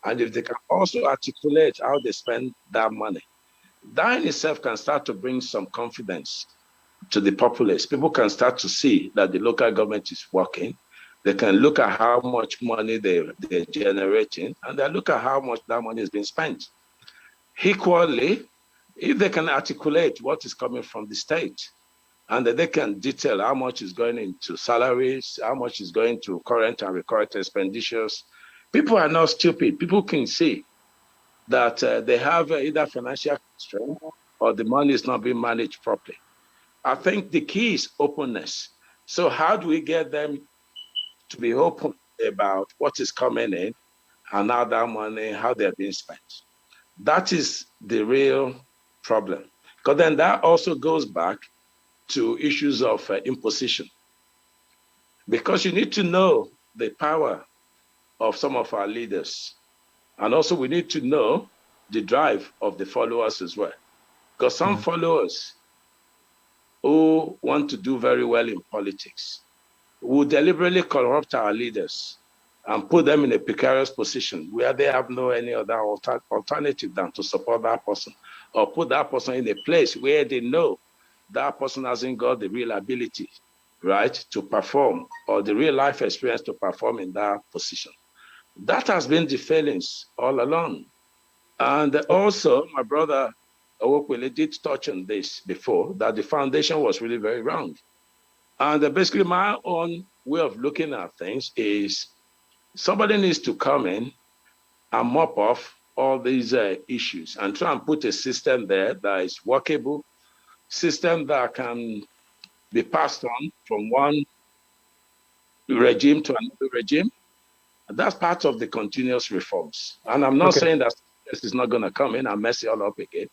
and if they can also articulate how they spend that money, that in itself can start to bring some confidence to the populace. People can start to see that the local government is working. They can look at how much money they're generating, and they look at how much that money is being spent. Equally, if they can articulate what is coming from the state, and that they can detail how much is going into salaries, how much is going to current and recurrent expenditures, people are not stupid. People can see that they have either financial constraint or the money is not being managed properly. I think the key is openness. So how do we get them to be open about what is coming in and how that money, how they're being spent? That is the real problem. Because then that also goes back to issues of imposition. Because you need to know the power of some of our leaders. And also we need to know the drive of the followers as well. Because some followers who want to do very well in politics will deliberately corrupt our leaders and put them in a precarious position where they have no any other alternative than to support that person, or put that person in a place where they know that person hasn't got the real ability, right, to perform, or the real life experience to perform in that position. That has been the failings all along. And also, my brother OWOPELE did touch on this before, that the foundation was really very wrong. And basically my own way of looking at things is somebody needs to come in and mop off all these issues and try and put a system there that is workable, system that can be passed on from one regime to another regime. And that's part of the continuous reforms. And I'm not saying that this is not going to come in and mess it all up again,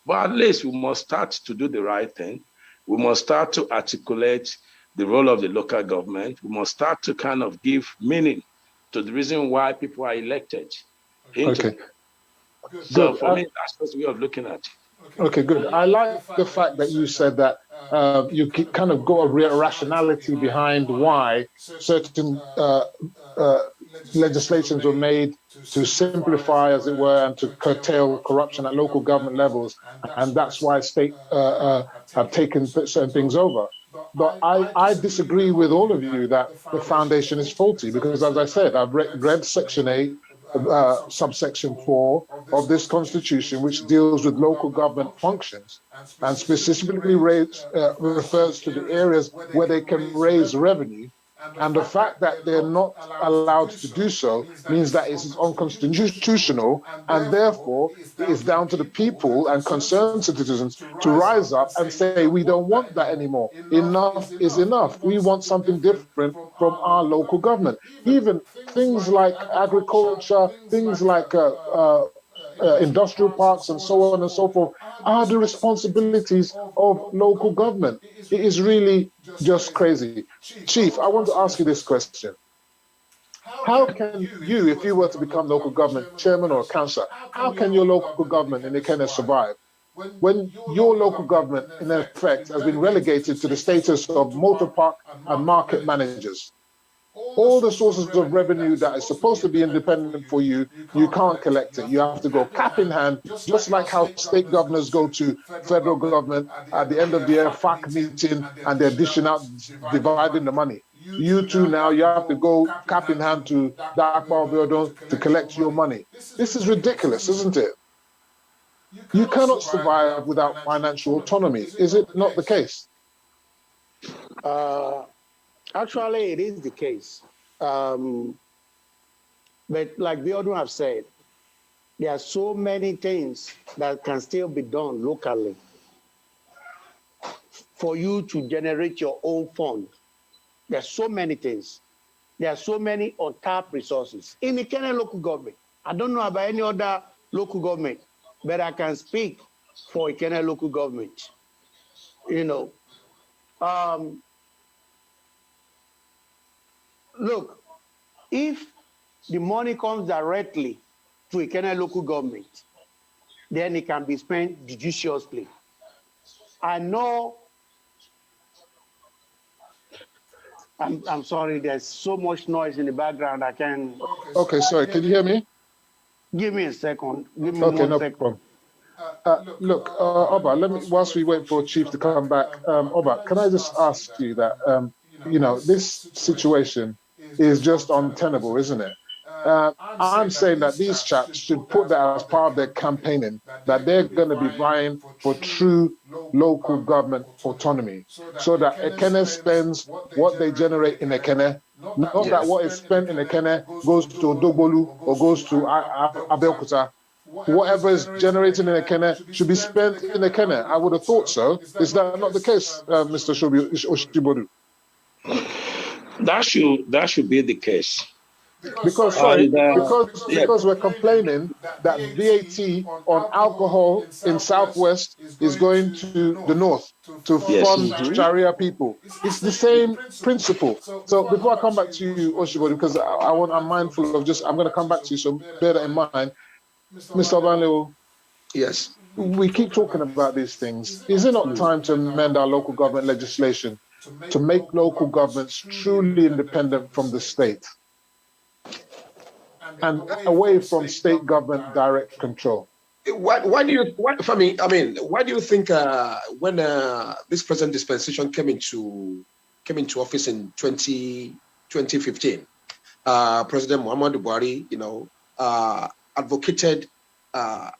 but at least we must start to do the right thing. We must start to articulate the role of the local government. We must start to kind of give meaning to the reason why people are elected. So for me, that's the way of looking at it. Okay, good. I like the fact that you said that you kind of got a rationality behind why certain legislations were made to simplify, as it were, and to curtail corruption at local government levels, and that's why state have taken certain things over. But I disagree with all of you that the foundation is faulty, because, as I said, I've read Section 8, subsection 4 of this Constitution, which deals with local government functions and specifically refers to the areas where they can raise revenue And the fact that they're not allowed to do so means that it's unconstitutional, and therefore it is down to the people and concerned citizens to rise up and say, we don't want that anymore. Enough is enough. We want something different from our local government. Even things like agriculture, things like industrial parks and so on and so forth are the responsibilities of local government. It is really just crazy. Chief, I want to ask you this question. How can you, if you were to become local government chairman or councillor, how can your local government in Ikenne survive when your local government, in effect, has been relegated to the status of motor park and market managers? All the sources of revenue that is supposed to be independent for you, you can't collect it. You have to go cap in hand, just like how state governors go to federal government at the end of the year, FAC meeting, and they're dishing out, dividing the money. You too now, you have to go cap in hand to ABIODUN to collect your money. This is ridiculous, isn't it? You cannot survive without financial autonomy. Is it not the case? Actually, it is the case. But like Biodun have said, there are so many things that can still be done locally for you to generate your own fund. There are so many things. There are so many untapped resources. In the Kenya local government, I don't know about any other local government, but I can speak for Kenya local government. You know, look, if the money comes directly to a Kenya local government, then it can be spent judiciously. I know, I'm sorry, there's so much noise in the background, I can... Okay, sorry, can you hear me? Give me a second. Give me okay, one no second. problem. Look, Oba, let me, whilst we wait for Chief to come back, Oba, can I just ask you that, you know, this situation is just untenable, isn't it? I'm saying that these chaps should put that as part of their campaigning, that they're going to be vying for true local government autonomy, so that Ekene spends what they generate in Ekene, not that what is spent in Ekene goes to Odogbolu or goes to Abeokuta. Whatever is generated in Ekene should be spent in Ekene. I would have thought so. Is that not the case, Mr. Oshibodu? That should be the case. Because we're complaining that VAT on alcohol in Southwest is going to the North to fund Sharia people. It's the same principle. So before I come back to you, Oshibodu, because I'm mindful of I'm going to come back to you, so bear that in mind. Mr. OBANLEOWO, Yes. We keep talking about these things. Is it not time to amend our local government legislation to make local governments truly independent from the state and away from state government direct control? Why do you think when this present dispensation came into office in 2015, President Muhammadu Buhari, advocated that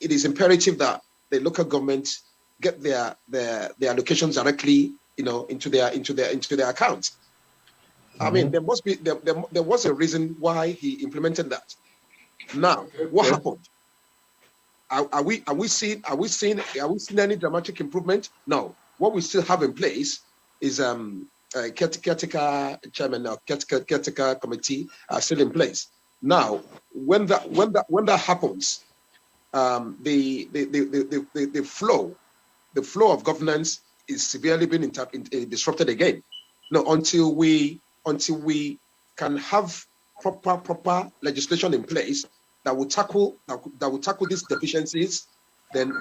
it is imperative that the local governments get their allocations directly, into their accounts. I mean, there was a reason why he implemented that. Now, what happened? Are we seeing any dramatic improvement? No. What we still have in place is caretaker chairman or caretaker committee are still in place. Now, when that happens, the flow of governance is severely being disrupted again. No, until we can have proper legislation in place that will tackle these deficiencies, then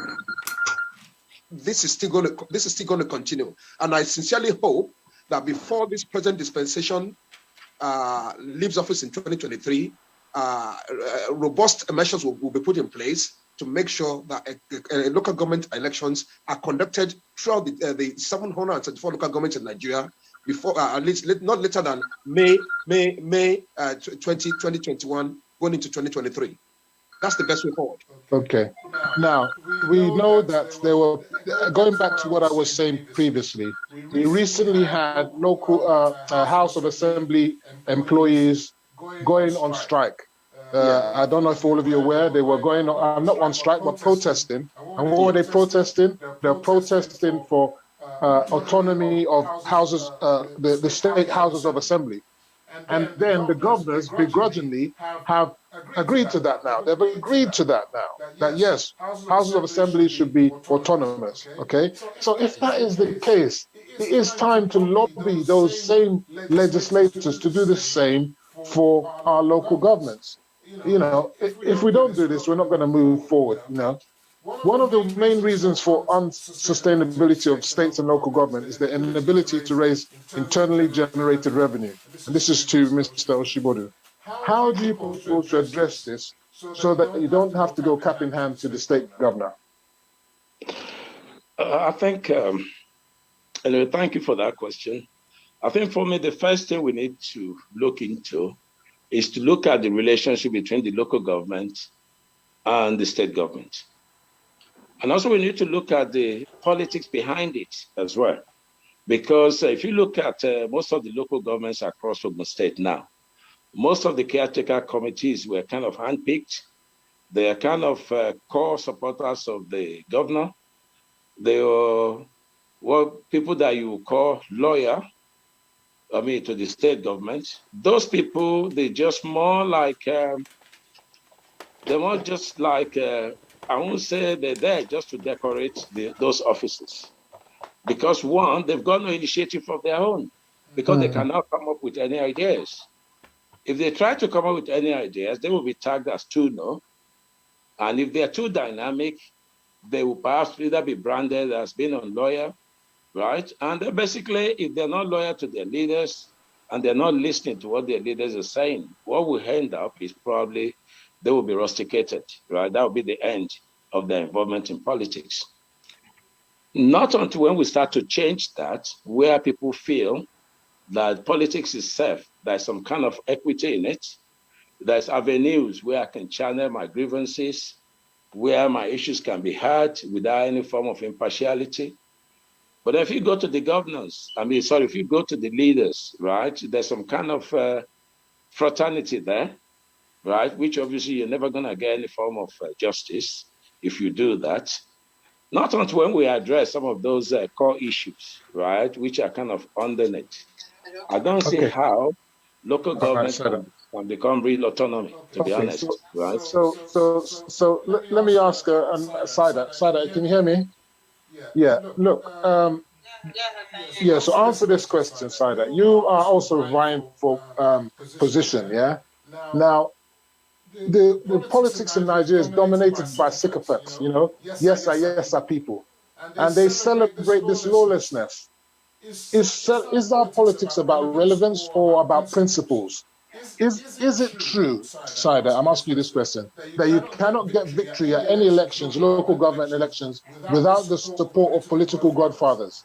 this is still going to continue. And I sincerely hope that before this present dispensation leaves office in 2023, robust measures will be put in place to make sure that local government elections are conducted throughout the 734 local governments in Nigeria before at least not later than May 2021, going into 2023. That's the best way forward. Okay. Now, we know that there were, going back to what I was saying previously, we recently had local House of Assembly employees going on strike. I don't know if all of you are aware, they were going on, not on strike, but protesting. And what were they protesting? They're protesting for autonomy of houses, the state houses of assembly. And then the governors begrudgingly have agreed to that now. They've agreed to that now, that yes, houses of assembly should be autonomous, okay? So if that is the case, it is time to lobby those same legislators to do the same for our local governments. You know, if we don't do this, we're not going to move forward, you know? One of the main reasons for unsustainability of states and local government is the inability to raise internally generated revenue. And this is to Mr. Oshibodu. How do you propose to address this so that you don't have to go cap in hand to the state governor? I think, anyway, thank you for that question. I think for me, the first thing we need to look into is to look at the relationship between the local government and the state government. And also we need to look at the politics behind it as well. Because if you look at most of the local governments across Ogun State now, most of the caretaker committees were kind of handpicked. They are kind of core supporters of the governor. They are people that you would call loyal, to the state government. Those people, they just more like, they're more just like, I won't say they're there just to decorate those offices. Because one, they've got no initiative of their own, because they cannot come up with any ideas. If they try to come up with any ideas, they will be tagged as too no. And if they're too dynamic, they will perhaps either be branded as being unloyal, right? And basically, if they're not loyal to their leaders and they're not listening to what their leaders are saying, what will end up is probably they will be rusticated, right? That will be the end of their involvement in politics. Not until when we start to change that, where people feel that politics is safe, there's some kind of equity in it, there's avenues where I can channel my grievances, where my issues can be heard without any form of impartiality. But if you go to the governors, if you go to the leaders, right, there's some kind of fraternity there, right, which obviously you're never going to get any form of justice if you do that. Not until when we address some of those core issues, right, which are kind of underneath. I don't see how local government can become real autonomy, to be honest, right? So let me ask Saidat. Saidat, can you hear me? Yeah, look, so answer this question, Saidat. You are also vying for position, yeah? Now, the politics in Nigeria is dominated by sycophants, you know? Yes sir people. And they celebrate this lawlessness. Is our politics about relevance or about principles? Is it true, Saidat, I'm asking you this question, that you cannot get victory at any elections, local government elections, without the support of political godfathers?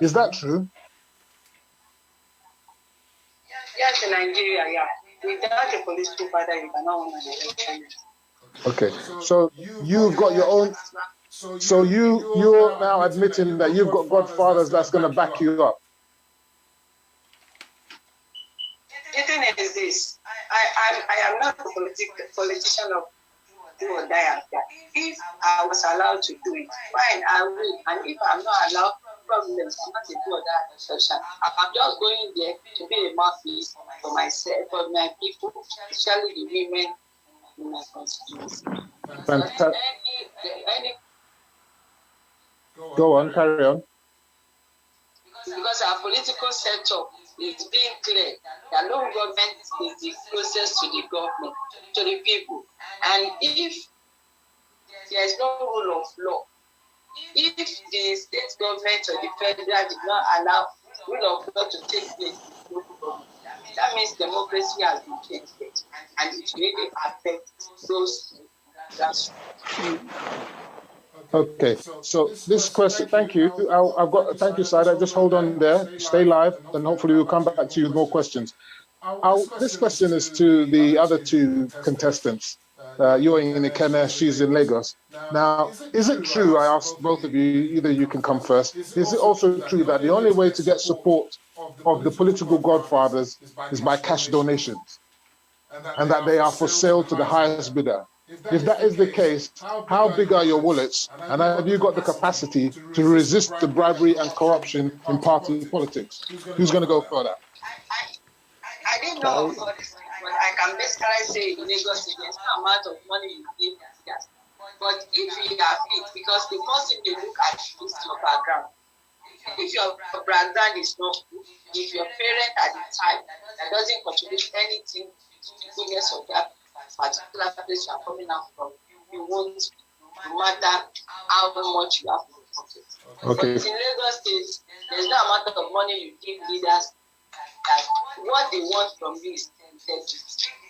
Is that true? Yes, in Nigeria, yeah. Without a political father, you cannot win an election. Okay, so you've got your own. So you're now admitting that you've got godfathers that's going to back you up. The thing is this: I am not a politician of do or die. If I was allowed to do it, fine, I will. And if I'm not allowed, problems, I'm not a do or die exception. I'm just going there to be a mouthpiece for myself, for my people, especially the women in my constituency. Go on, carry on. Because our political setup is being clear that local government is the closest to the government, to the people. And if there is no rule of law, if the state government or the federal did not allow rule of law to take place, that means democracy has been changed, and it really affects those. That's okay, so this question, thank you. Thank you, Saidat. Just hold on there, stay live, and hopefully we'll come back to you with more questions. This question is to the other two contestants. You're in Ikene, she's in Lagos. Now, is it true, I asked both of you, either you can come first, is it also true that the only way to get support of the political godfathers is by cash donations, and that they are for sale to the highest bidder? If that is the case, how big are your wallets, and have you got the capacity to resist the bribery and corruption in party politics? Who's going to go for that? I didn't know of all this, but I can basically say in Lagos, there's no amount of money you give leaders. But if you are fit, because the first thing they look at is your background. If your background is not good, if your parent at the time that doesn't contribute anything to the goodness of that particular place you are coming out from, you won't, no matter how much you have in the pocket. Okay. But in Lagos State, there's no amount of money you give leaders that what they want from you is integrity.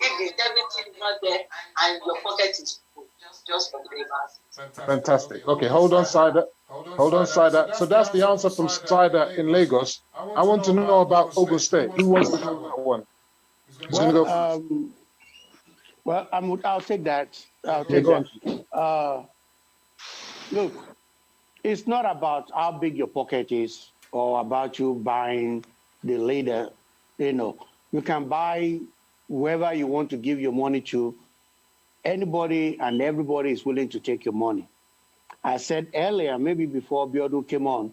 If the integrity is not there and your pocket is full, just for the labors. Fantastic. Okay, hold on, SAIDAT. Hold on, SAIDAT. So that's the answer from SAIDAT in Lagos. I want to know about Ogun State. Who wants to know that one? Who's going to go? Well, I'll take that. I'll take that. Look, it's not about how big your pocket is or about you buying the leader. You know, you can buy whoever you want to give your money to. Anybody and everybody is willing to take your money. I said earlier, maybe before ABIODUN came on,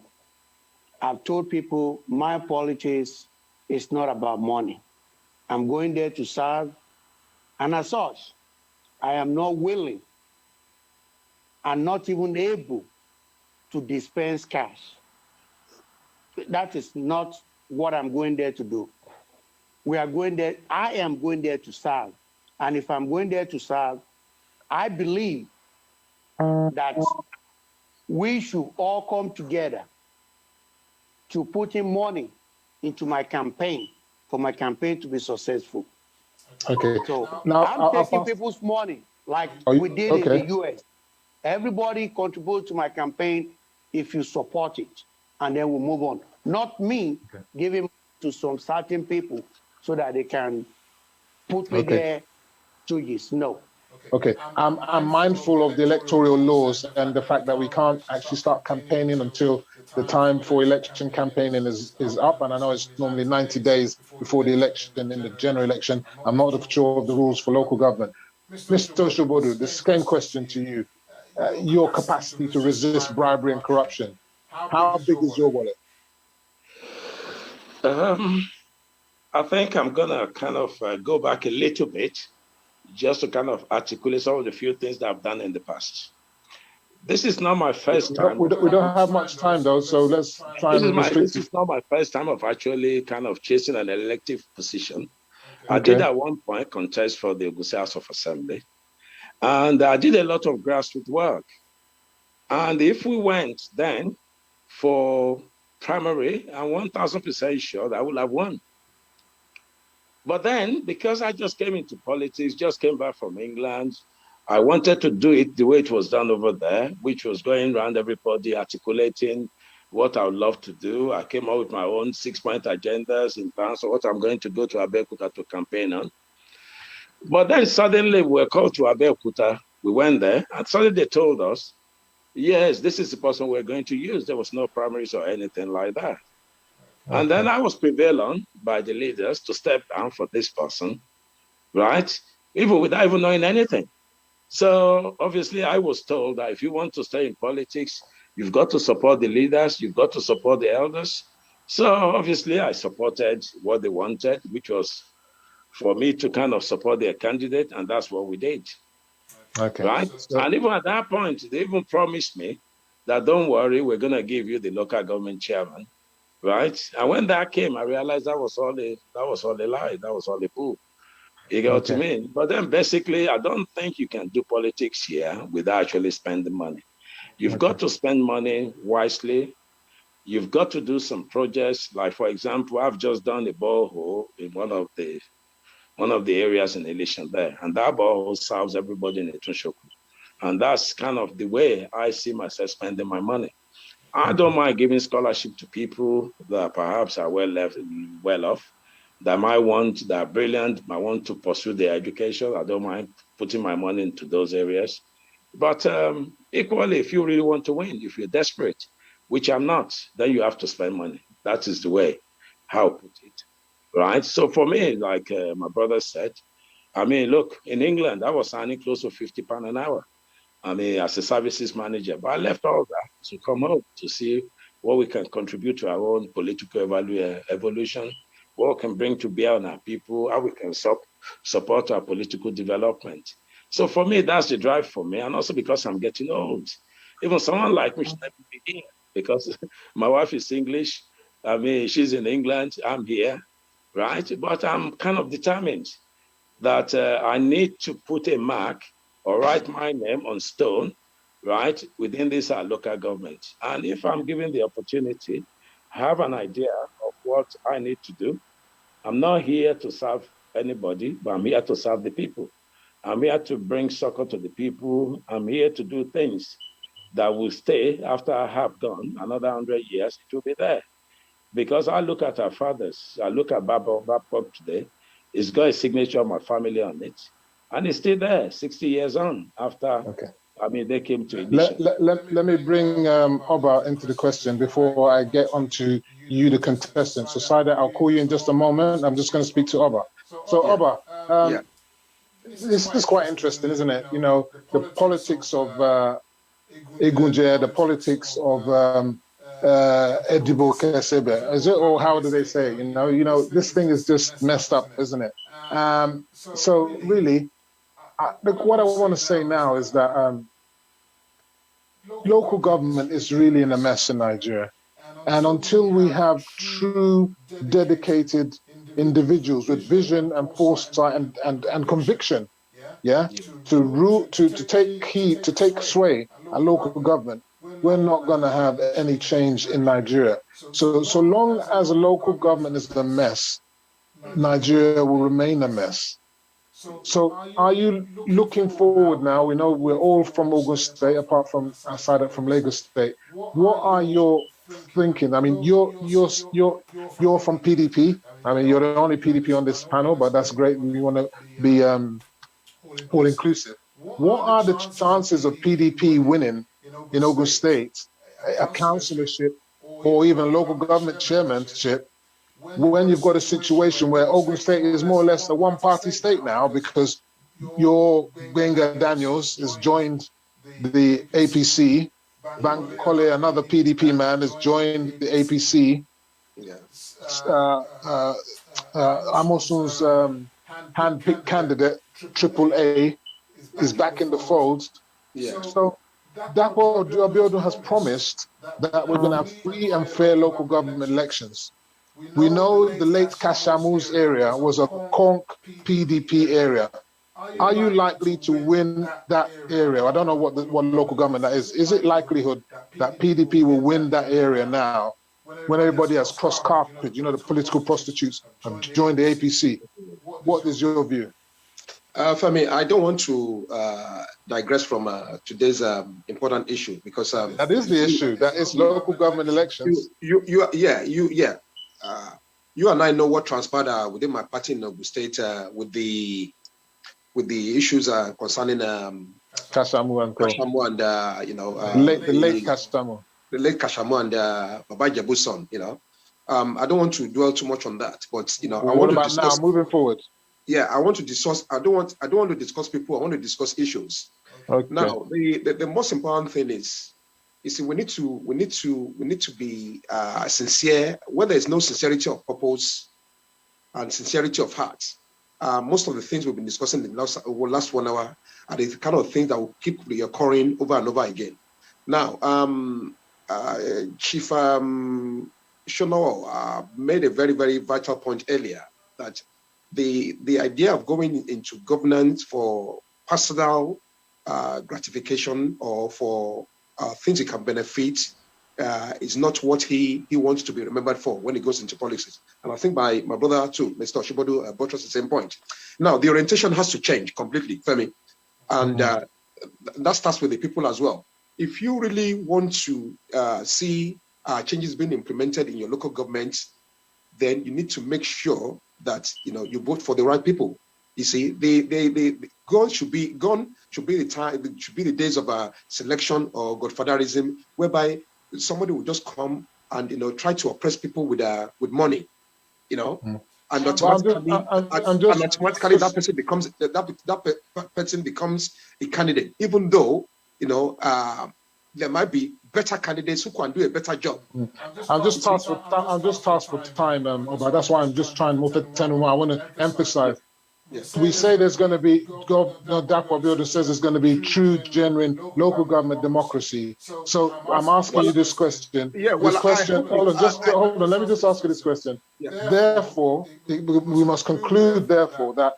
I've told people my politics is not about money. I'm going there to serve, and as such, I am not willing and not even able to dispense cash. That is not what I'm going there to do. We are going there, I am going there to serve. And if I'm going there to serve, I believe that we should all come together to put in money into my campaign, for my campaign to be successful. Okay. So now I'm taking people's money like we did in the US. Everybody contribute to my campaign if you support it, and then we'll move on. Not me giving to some certain people so that they can put me there 2 years. No. Okay, I'm mindful of the electoral laws and the fact that we can't actually start campaigning until the time for election campaigning is up, and I know it's normally 90 days before the election in the general election. I'm not sure of the rules for local government. Mr. Oshobodu, the same question to you. Your capacity to resist bribery and corruption, how big is your wallet? I think I'm going to kind of go back a little bit just to kind of articulate some of the few things that I've done in the past. This is not my first time. We don't have much time, though, so let's try and restrict. This is not my first time of actually kind of chasing an elective position. I did at one point contest for the Ogun House of Assembly, and I did a lot of grassroots work. And if we went then for primary, I'm 1,000% sure that I would have won. But then, because I just came into politics, just came back from England, I wanted to do it the way it was done over there, which was going around everybody, articulating what I would love to do. I came up with my own 6-point agendas in terms of what I'm going to go to Abeokuta to campaign on. But then suddenly we were called to Abeokuta. We went there, and suddenly they told us, yes, this is the person we're going to use. There was no primaries or anything like that. And then I was prevailed on by the leaders to step down for this person, right? Even without even knowing anything. So obviously I was told that if you want to stay in politics, you've got to support the leaders, you've got to support the elders. So obviously I supported what they wanted, which was for me to kind of support their candidate, and that's what we did. Okay. Right? And even at that point, they even promised me that don't worry, we're going to give you the local government chairman. Right, and when that came, I realized that was all a lie. That was all a fool. You got to me. But then, basically, I don't think you can do politics here without actually spending money. You've got to spend money wisely. You've got to do some projects. Like, for example, I've just done a borehole in one of the areas in Elishan there, and that borehole serves everybody in Itunshoku. And that's kind of the way I see myself spending my money. I don't mind giving scholarship to people that perhaps are well off, that are brilliant, might want to pursue their education. I don't mind putting my money into those areas. But equally, if you really want to win, if you're desperate, which I'm not, then you have to spend money. That is the way how I put it, right? So for me, like my brother said, I mean, look, in England, I was earning close to £50 an hour. I mean, as a services manager, but I left all that to come home to see what we can contribute to our own political evolution, what we can bring to bear on our people, how we can support our political development. So for me, that's the drive for me, and also because I'm getting old. Even someone like me should never be here, because my wife is English. I mean, she's in England, I'm here, right? But I'm kind of determined that I need to put a mark or write my name on stone, right, within this local government. And if I'm given the opportunity, have an idea of what I need to do. I'm not here to serve anybody, but I'm here to serve the people. I'm here to bring succor to the people. I'm here to do things that will stay after I have gone another 100 years, it will be there. Because I look at our fathers, I look at Babcock today, it's got a signature of my family on it. And it's still there, 60 years on after, I mean, they came to edition. Let me bring Oba into the question before I get onto you, the contestant. So SAIDAT, I'll call you in just a moment. I'm just going to speak to Oba. So Oba, this is quite interesting, isn't it? You know, the politics of Egunje, the politics of Edibo Kesebe, is it, or how do they say? You know, this thing is just messed up, isn't it? So really, look, what I want to say now is that local government is really in a mess in Nigeria, and until we have true, dedicated individuals with vision and foresight and conviction, to rule, to take heed, to take sway at local government, we're not going to have any change in Nigeria. So long as a local government is a mess, Nigeria will remain a mess. So are you looking forward now? We know we're all from Ogun State, apart from SAIDAT from Lagos State. What are your thinking? I mean, you're from PDP. I mean, you're the only PDP on this panel, but that's great. We want to be all inclusive. What are the chances of PDP winning in Ogun State a councillorship or even local government chairmanship, when you've got a situation where Ogun State is more or less a one-party state now, because your Benga Daniels has joined the APC, Bankole, another PDP man, has joined the APC. Amosun's hand-picked candidate, AAA, is back in the fold. So Dapo ABIODUN has promised that we're going to have free and fair local government elections. We know the late Kashamu's area was a conk PDP area. Are you likely to win that area? I don't know what local government that is. Is it likelihood that PDP will win that area now, when everybody has crossed carpet? You know, the political prostitutes have joined the APC. What is your view? Femi, I don't want to digress from today's important issue, because that is the issue. That is local government elections. You and I know what transpired within my party in Ogun State with the issues concerning Kashamu and the late Kashamu, and Baba Jabu's son. You know, I don't want to dwell too much on that, but you know, well, I want to discuss now moving forward. Yeah, I want to discuss. I don't want to discuss people. I want to discuss issues. Okay. Now, the most important thing is we need to be sincere. Where there is no sincerity of purpose and sincerity of heart, most of the things we've been discussing in the last 1 hour are the kind of things that will keep reoccurring over and over again. Now, Chief Shonowo made a very, very vital point earlier, that the idea of going into governance for personal gratification or for things he can benefit is not what he wants to be remembered for when he goes into politics. And I think my brother too, Mr. Oshibodu, buttressed the same point. Now, the orientation has to change completely, Femi. And that starts with the people as well. If you really want to see changes being implemented in your local government, then you need to make sure that you vote for the right people. You see, the gone should be the days of selection or godfatherism, whereby somebody will just come and try to oppress people with money, and automatically that person becomes a candidate, even though there might be better candidates who can do a better job. I'm just tasked for time, but that's why I'm just trying to move it 10 I want to emphasize. Yes. We say there's going to be, Governor ABIODUN says there's going to be true, genuine local government democracy. So I'm asking you this question. Hold on, let me just ask you this question. Yeah. Therefore, we must conclude, therefore, that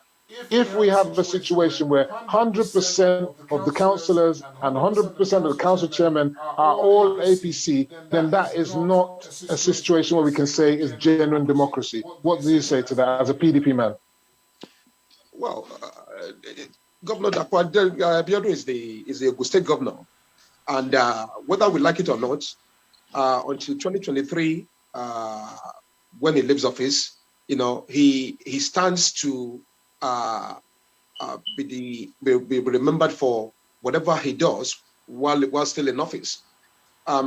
if we have a situation where 100% of the councillors and 100% of the council chairmen are all APC, then that is not a situation where we can say is genuine democracy. What do you say to that as a PDP man? Well, Governor ABIODUN is the Ogun State governor, and whether we like it or not, until 2023, when he leaves office, he stands to be remembered for whatever he does while still in office. I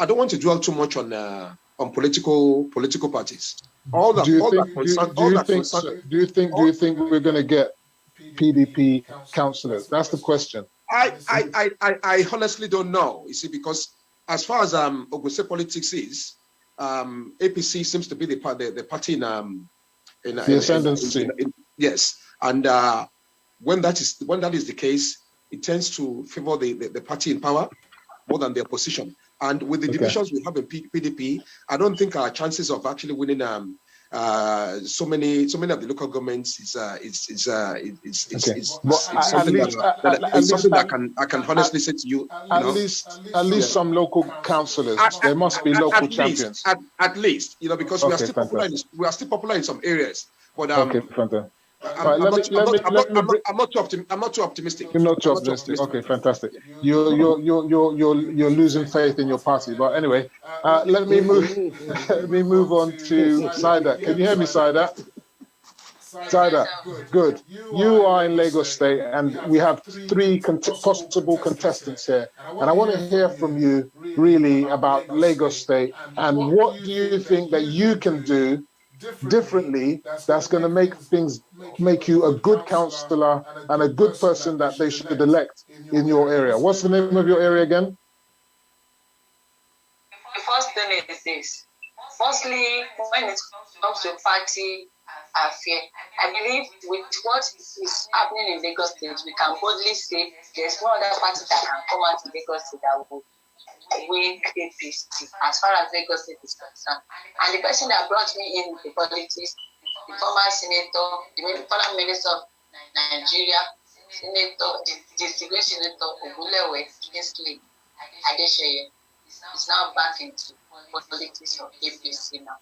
don't want to dwell too much on political parties. Do you think we're going to get PDP councillors? That's the question. I honestly don't know. You see, because as far as Ogun State politics is, APC seems to be the party in the ascendancy. Yes, and when that is the case, it tends to favor the party in power more than the opposition. And with the divisions we have in PDP, I don't think our chances of actually winning so many of the local governments is something that I can honestly say to you. At least some local councillors. There must be local champions. At least, because we are still popular. We are still popular in some areas. But I'm not too optimistic. You're not too optimistic. Okay, fantastic. You're losing faith in your party. But anyway, let me move on to SAIDAT. Can you hear me, SAIDAT? SAIDAT, good. You are in Lagos State, and we have three possible contestants here. And I want to hear from you really about Lagos State and what do you think that you can do differently that's going to make you a good councillor and a good person that they should elect in your area. What's the name of your area again? The first thing is this. Firstly, when it comes to party affair, I believe with what is happening in Lagos State, we can boldly say there's no other party that can come out in Lagos State that will win APC as far as Lagos State is concerned. And the person that brought me in the politics, the former senator, the former minister of Nigeria, the distinguished senator OWOPELE Kingsley Adeshoye, is now back into politics of APC now.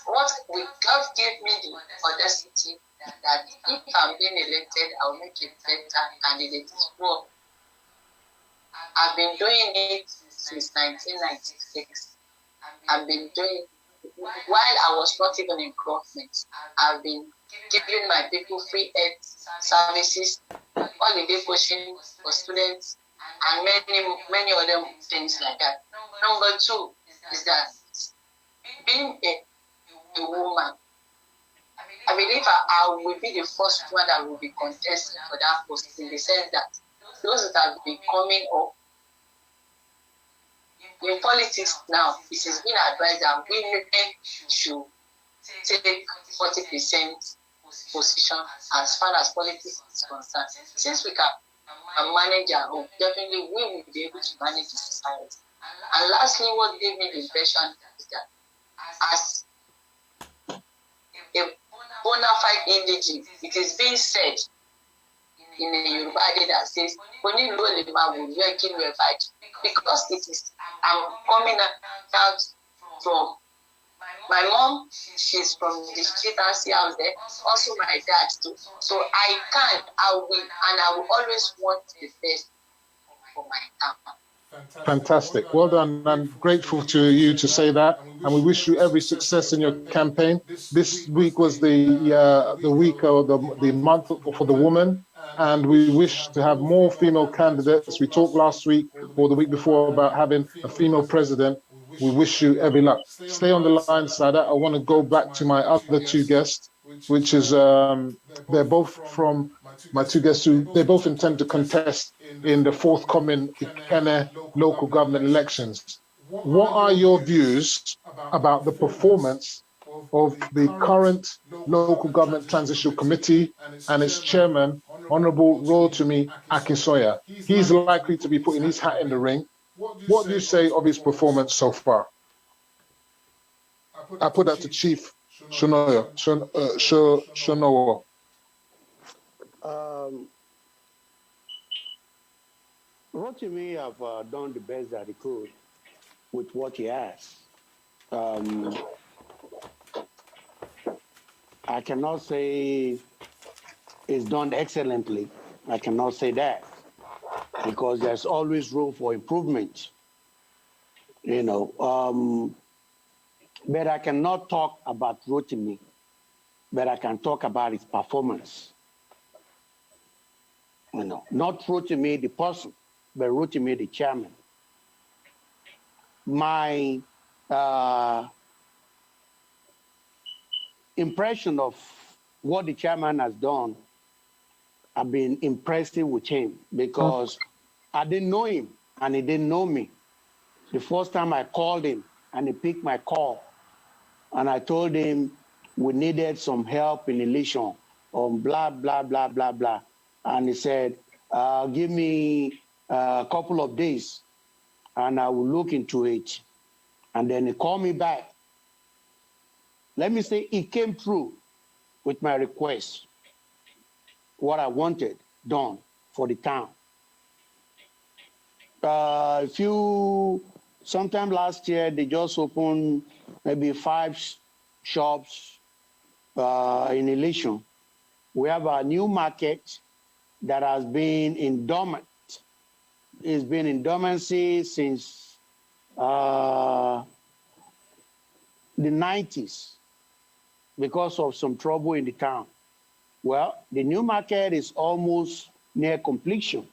What will God give me the audacity that if I'm being elected, I'll make a better candidate. Well, I've been doing it since 1996. I've been doing it while I was not even in government. I've been giving my people free health services, holiday coaching for students, and many other things like that. Number two is that being a woman, I believe I will be the first one that will be contesting for that post, in the sense that those that have been coming up in politics now, it has been advised that women should take 40% position as far as politics is concerned. Since we can manage our home, definitely we will be able to manage the society. And lastly, what gave me the impression is that as a bona fide indigene, it is being said in a Yoruba that says, because it is, I'm coming out from my mom, she's from the street and see house there, also my dad too. So I will always want the best for my town. Fantastic. Well done. I'm grateful to you to say that. And we wish you every success in your campaign. This week was the week or the month for the woman. And we wish to have more female candidates. We talked last week or the week before about having a female president. We wish you every luck. Stay on the line, SAIDAT. I want to go back to my other two guests, which is they're both from my two guests who they both intend to contest in the forthcoming Ikene local government elections. What are your views about the performance of the current local government transitional committee and its chairman, Honorable Rotimi Akinsoya? He's likely to be putting his hat in the ring. What do you say of his performance so far? I put that to Chief Shonowo. Rotimi have done the best that he could with what he has. I cannot say it's done excellently. I cannot say that because there's always room for improvement. You know, but I cannot talk about Rotimi, but I can talk about his performance. You know, not Rotimi the person, but Rotimi the chairman. My impression of what the chairman has done, I've been impressed with him because I didn't know him and he didn't know me. The first time I called him and he picked my call and I told him we needed some help in election on blah, blah, blah, blah, blah. And he said, give me a couple of days and I will look into it. And then he called me back. Let me say he came through with my request, what I wanted done for the town. Sometime last year, they just opened maybe 5 shops in Elation. We have a new market that has been in dormant. It's been in dormancy since the 90s because of some trouble in the town. Well, the new market is almost near completion.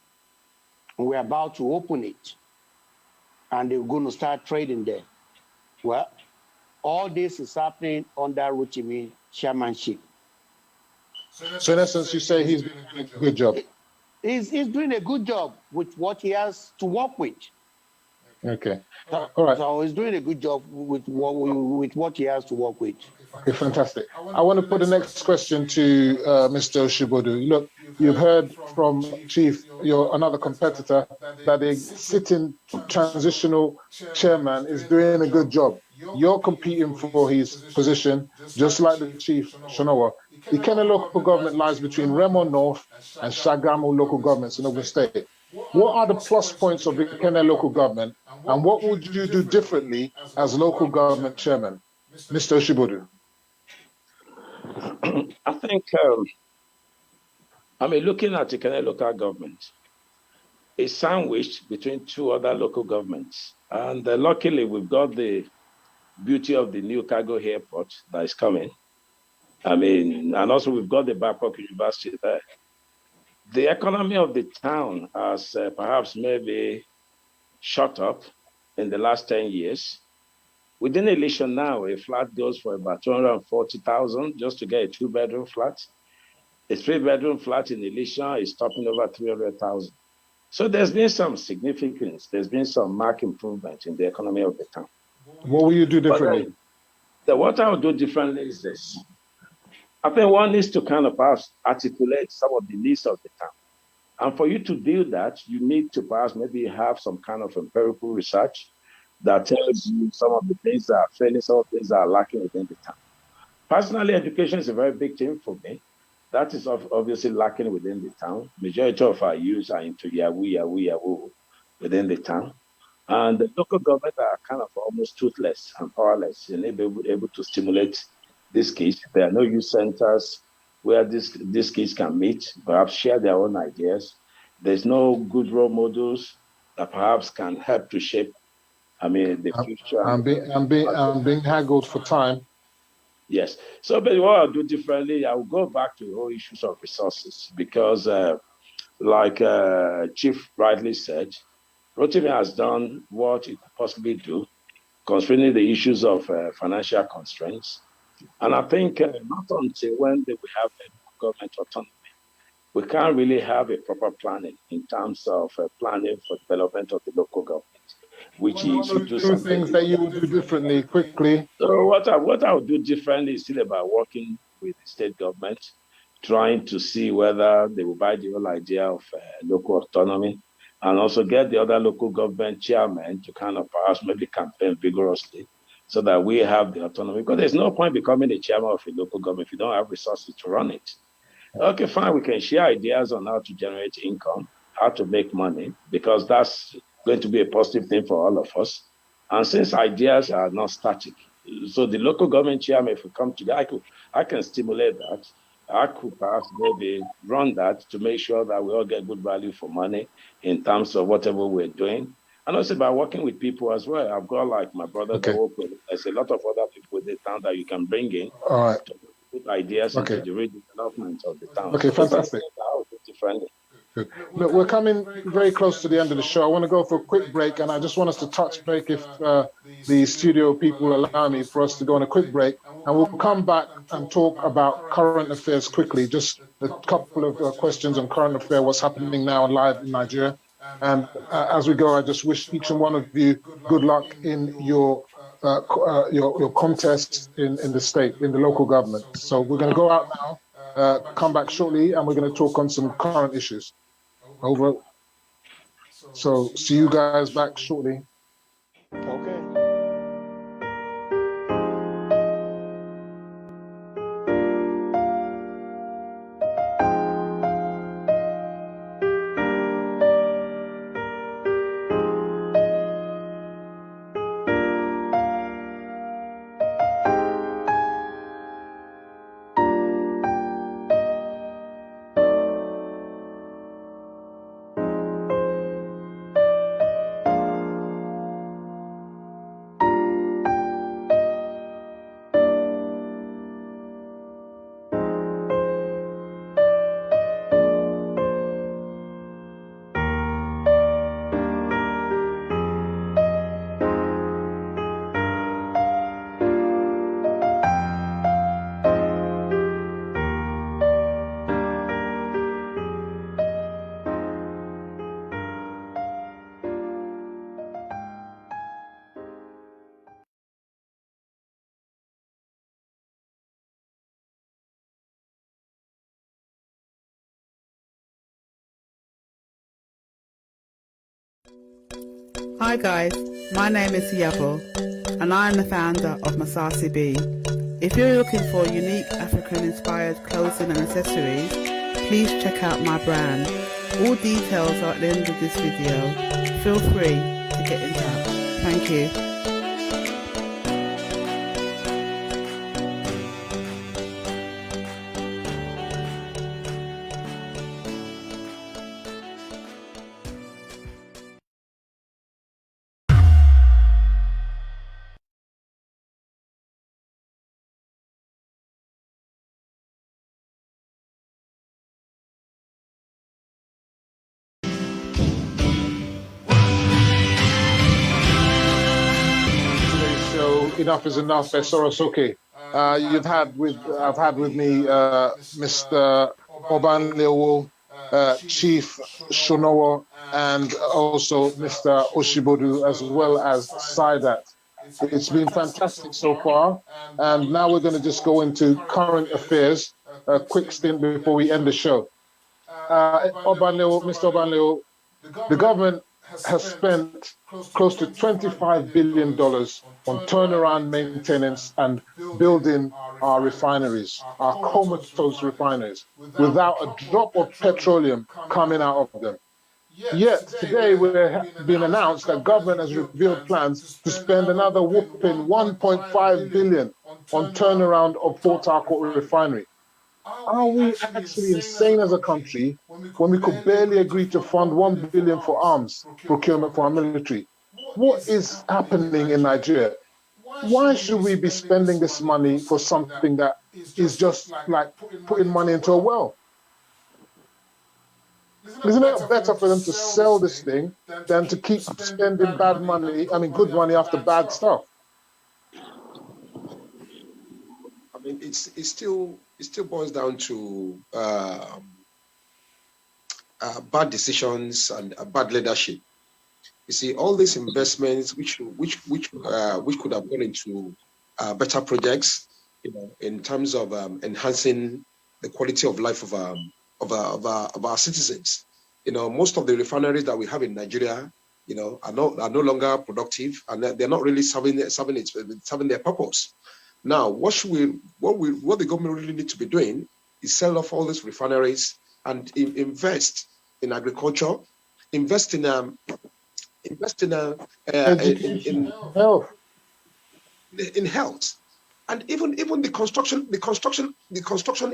And we're about to open it. And they're going to start trading there. Well, all this is happening under Rotimi chairmanship. So in essence, you say he's doing a good job. He's doing a good job with what he has to work with. Okay. All right. So he's doing a good job with what he has to work with. Okay, fantastic. I want to put the next question to Mr. Oshibodu. Look, you've heard from Chief, another competitor, that the sitting transitional chairman is doing a good job. You're competing for his position, just like the Chief, Shonowo. Ikene local government lies between Remo North and Shagamu local governments in Ogun State. What are the plus points of the Ikene local government, and what would you do differently as local government chairman? Mr. Oshibodu. I think, looking at the Ikene local government, it's sandwiched between 2 other local governments. And luckily, we've got the beauty of the new cargo airport that is coming. And also we've got the Babcock University there. The economy of the town has perhaps maybe shot up in the last 10 years. Within Elation now, a flat goes for about 240,000 just to get a 2-bedroom flat. A 3-bedroom flat in Elation is topping over 300,000. So there's been some significance. There's been some marked improvement in the economy of the town. What will you do differently? What I would do differently is this. I think one needs to kind of perhaps articulate some of the needs of the town. And for you to do that, you need to perhaps maybe have some kind of empirical research that tells you some of the things that are failing, some of the things that are lacking within the town. Personally, education is a very big thing for me. That is obviously lacking within the town. Majority of our youth are into Yahoo within the town. And the local government are kind of almost toothless and powerless and able to stimulate these kids. There are no youth centers where these kids can meet, perhaps share their own ideas. There's no good role models that perhaps can help to shape, the future. I'm being haggled for time. Yes. So, but what I'll do differently, I will go back to the whole issues of resources because, like Chief rightly said, Rotimi has done what it could possibly do concerning the issues of financial constraints. And I think not until when we have a government autonomy, we can't really have a proper planning in terms of planning for development of the local government, which is to do something. Things that you would do differently, quickly. So what I would do differently is still about working with the state government, trying to see whether they will buy the whole idea of local autonomy, and also get the other local government chairmen to kind of perhaps maybe campaign vigorously so that we have the autonomy. Because there's no point becoming the chairman of a local government if you don't have resources to run it. Okay, fine, we can share ideas on how to generate income, how to make money, because that's going to be a positive thing for all of us. And since ideas are not static, so the local government chairman, if we come together, I can stimulate that. I could perhaps maybe run that to make sure that we all get good value for money in terms of whatever we're doing. And also by working with people as well. I've got like my brother, OWOPELE. There's a lot of other people in the town that you can bring in. All right. To put ideas into the redevelopment of the town. Okay, fantastic. Good. Look, we're coming very close to the end of the show. I want to go for a quick break, and I just want us to touch break if the studio people allow me for us to go on a quick break, and we'll come back and talk about current affairs quickly. Just a couple of questions on current affairs, what's happening now live in Nigeria. And as we go, I just wish each and one of you good luck in your contest in the state, in the local government. So we're going to go out now, come back shortly, and we're going to talk on some current issues. Over. So see you guys back shortly. Okay. Hi guys, my name is Yabo and I am the founder of Masasi B. If you're looking for unique African inspired clothing and accessories, please check out my brand. All details are at the end of this video. Feel free to get in touch. Thank you. Enough is enough. SORO SOKE. I've had with me Mr. OBANLEOWO, Chief SHONOWO, and also Mr. Oshibodu, as well as SAIDAT. It's been fantastic so far, and now we're going to just go into current affairs. A quick stint before we end the show. Mr. OBANLEOWO, the government has spent close to $25 billion on turnaround maintenance and building our refineries, our comatose refineries, without a drop of petroleum coming out of them. Yet today we're being announced that government has revealed plans to spend another whopping $1.5 billion on turnaround of Port Harcourt refinery. Are we actually insane as a country when we could barely agree to fund 1 billion for arms procurement for our military? What is happening in Nigeria? Why should we be spending this money for something that is just like putting money into a well? Isn't it better for them to sell this thing than to keep spending bad money, good money after bad stuff? I mean, it still boils down to bad decisions and bad leadership. You see, all these investments, which could have gone into better projects, in terms of enhancing the quality of life of our citizens. Most of the refineries that we have in Nigeria, are no longer productive, and they're not really serving their purpose. Now, what the government really needs to be doing is sell off all these refineries and invest in agriculture, invest in health, and even the construction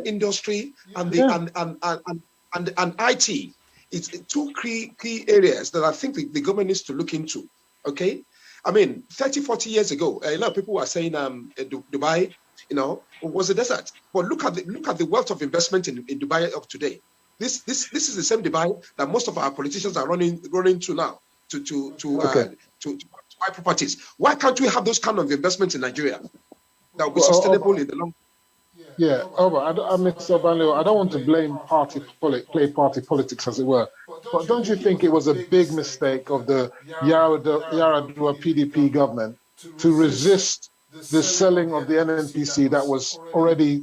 industry and and IT. It's two key areas that I think the government needs to look into. Okay, 30-40 years ago, a lot of people were saying Dubai, was a desert. But look at the wealth of investment in Dubai of today. This is the same Dubai that most of our politicians are running to now to buy properties. Why can't we have those kind of investments in Nigeria that will be sustainable in the long? Yeah, Mr. OBANLEOWO, I don't want to blame play party politics, as it were, but don't you think it was a big mistake of the Yar'Adua PDP government to resist the selling of the NNPC that was already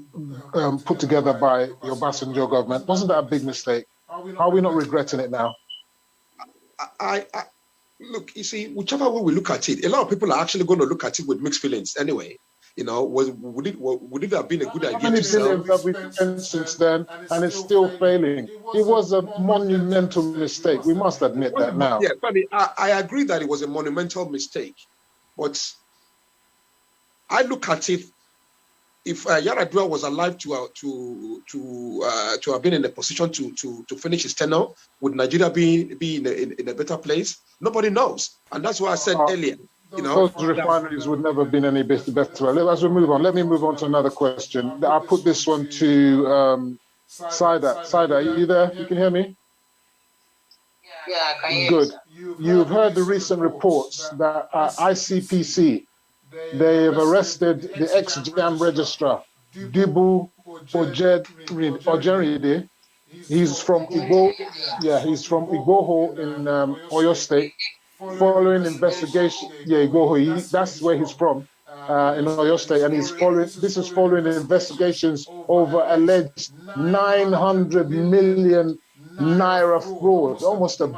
put together by the Obasanjo government? Wasn't that a big mistake? Are we not regretting it now? I look, you see, whichever way we look at it, a lot of people are actually going to look at it with mixed feelings anyway. Would it have been a good idea to sell? How many billions have we spent since then, and it's still failing? It was a monumental mistake. We must admit that now. Yeah, but I agree that it was a monumental mistake, but I look at it. If Yar'Adua was alive to have been in a position to finish his tenure, would Nigeria be in a better place? Nobody knows, and that's why I said earlier. Those refineries would never have been any better. As we move on, let me move on to another question. I'll put this one to SAIDAT. SAIDAT, are you there? You can hear me? Yeah, I can hear Good. You've heard the recent reports that ICPC, they have arrested the ex-JAM registrar, Dibu Ojeride. He's from Igbo. Yeah, he's from Igboho in Oyo State. Following investigation, Igboho, that's where he's from, in Oyo State, and this is following investigations over alleged 900 million naira fraud,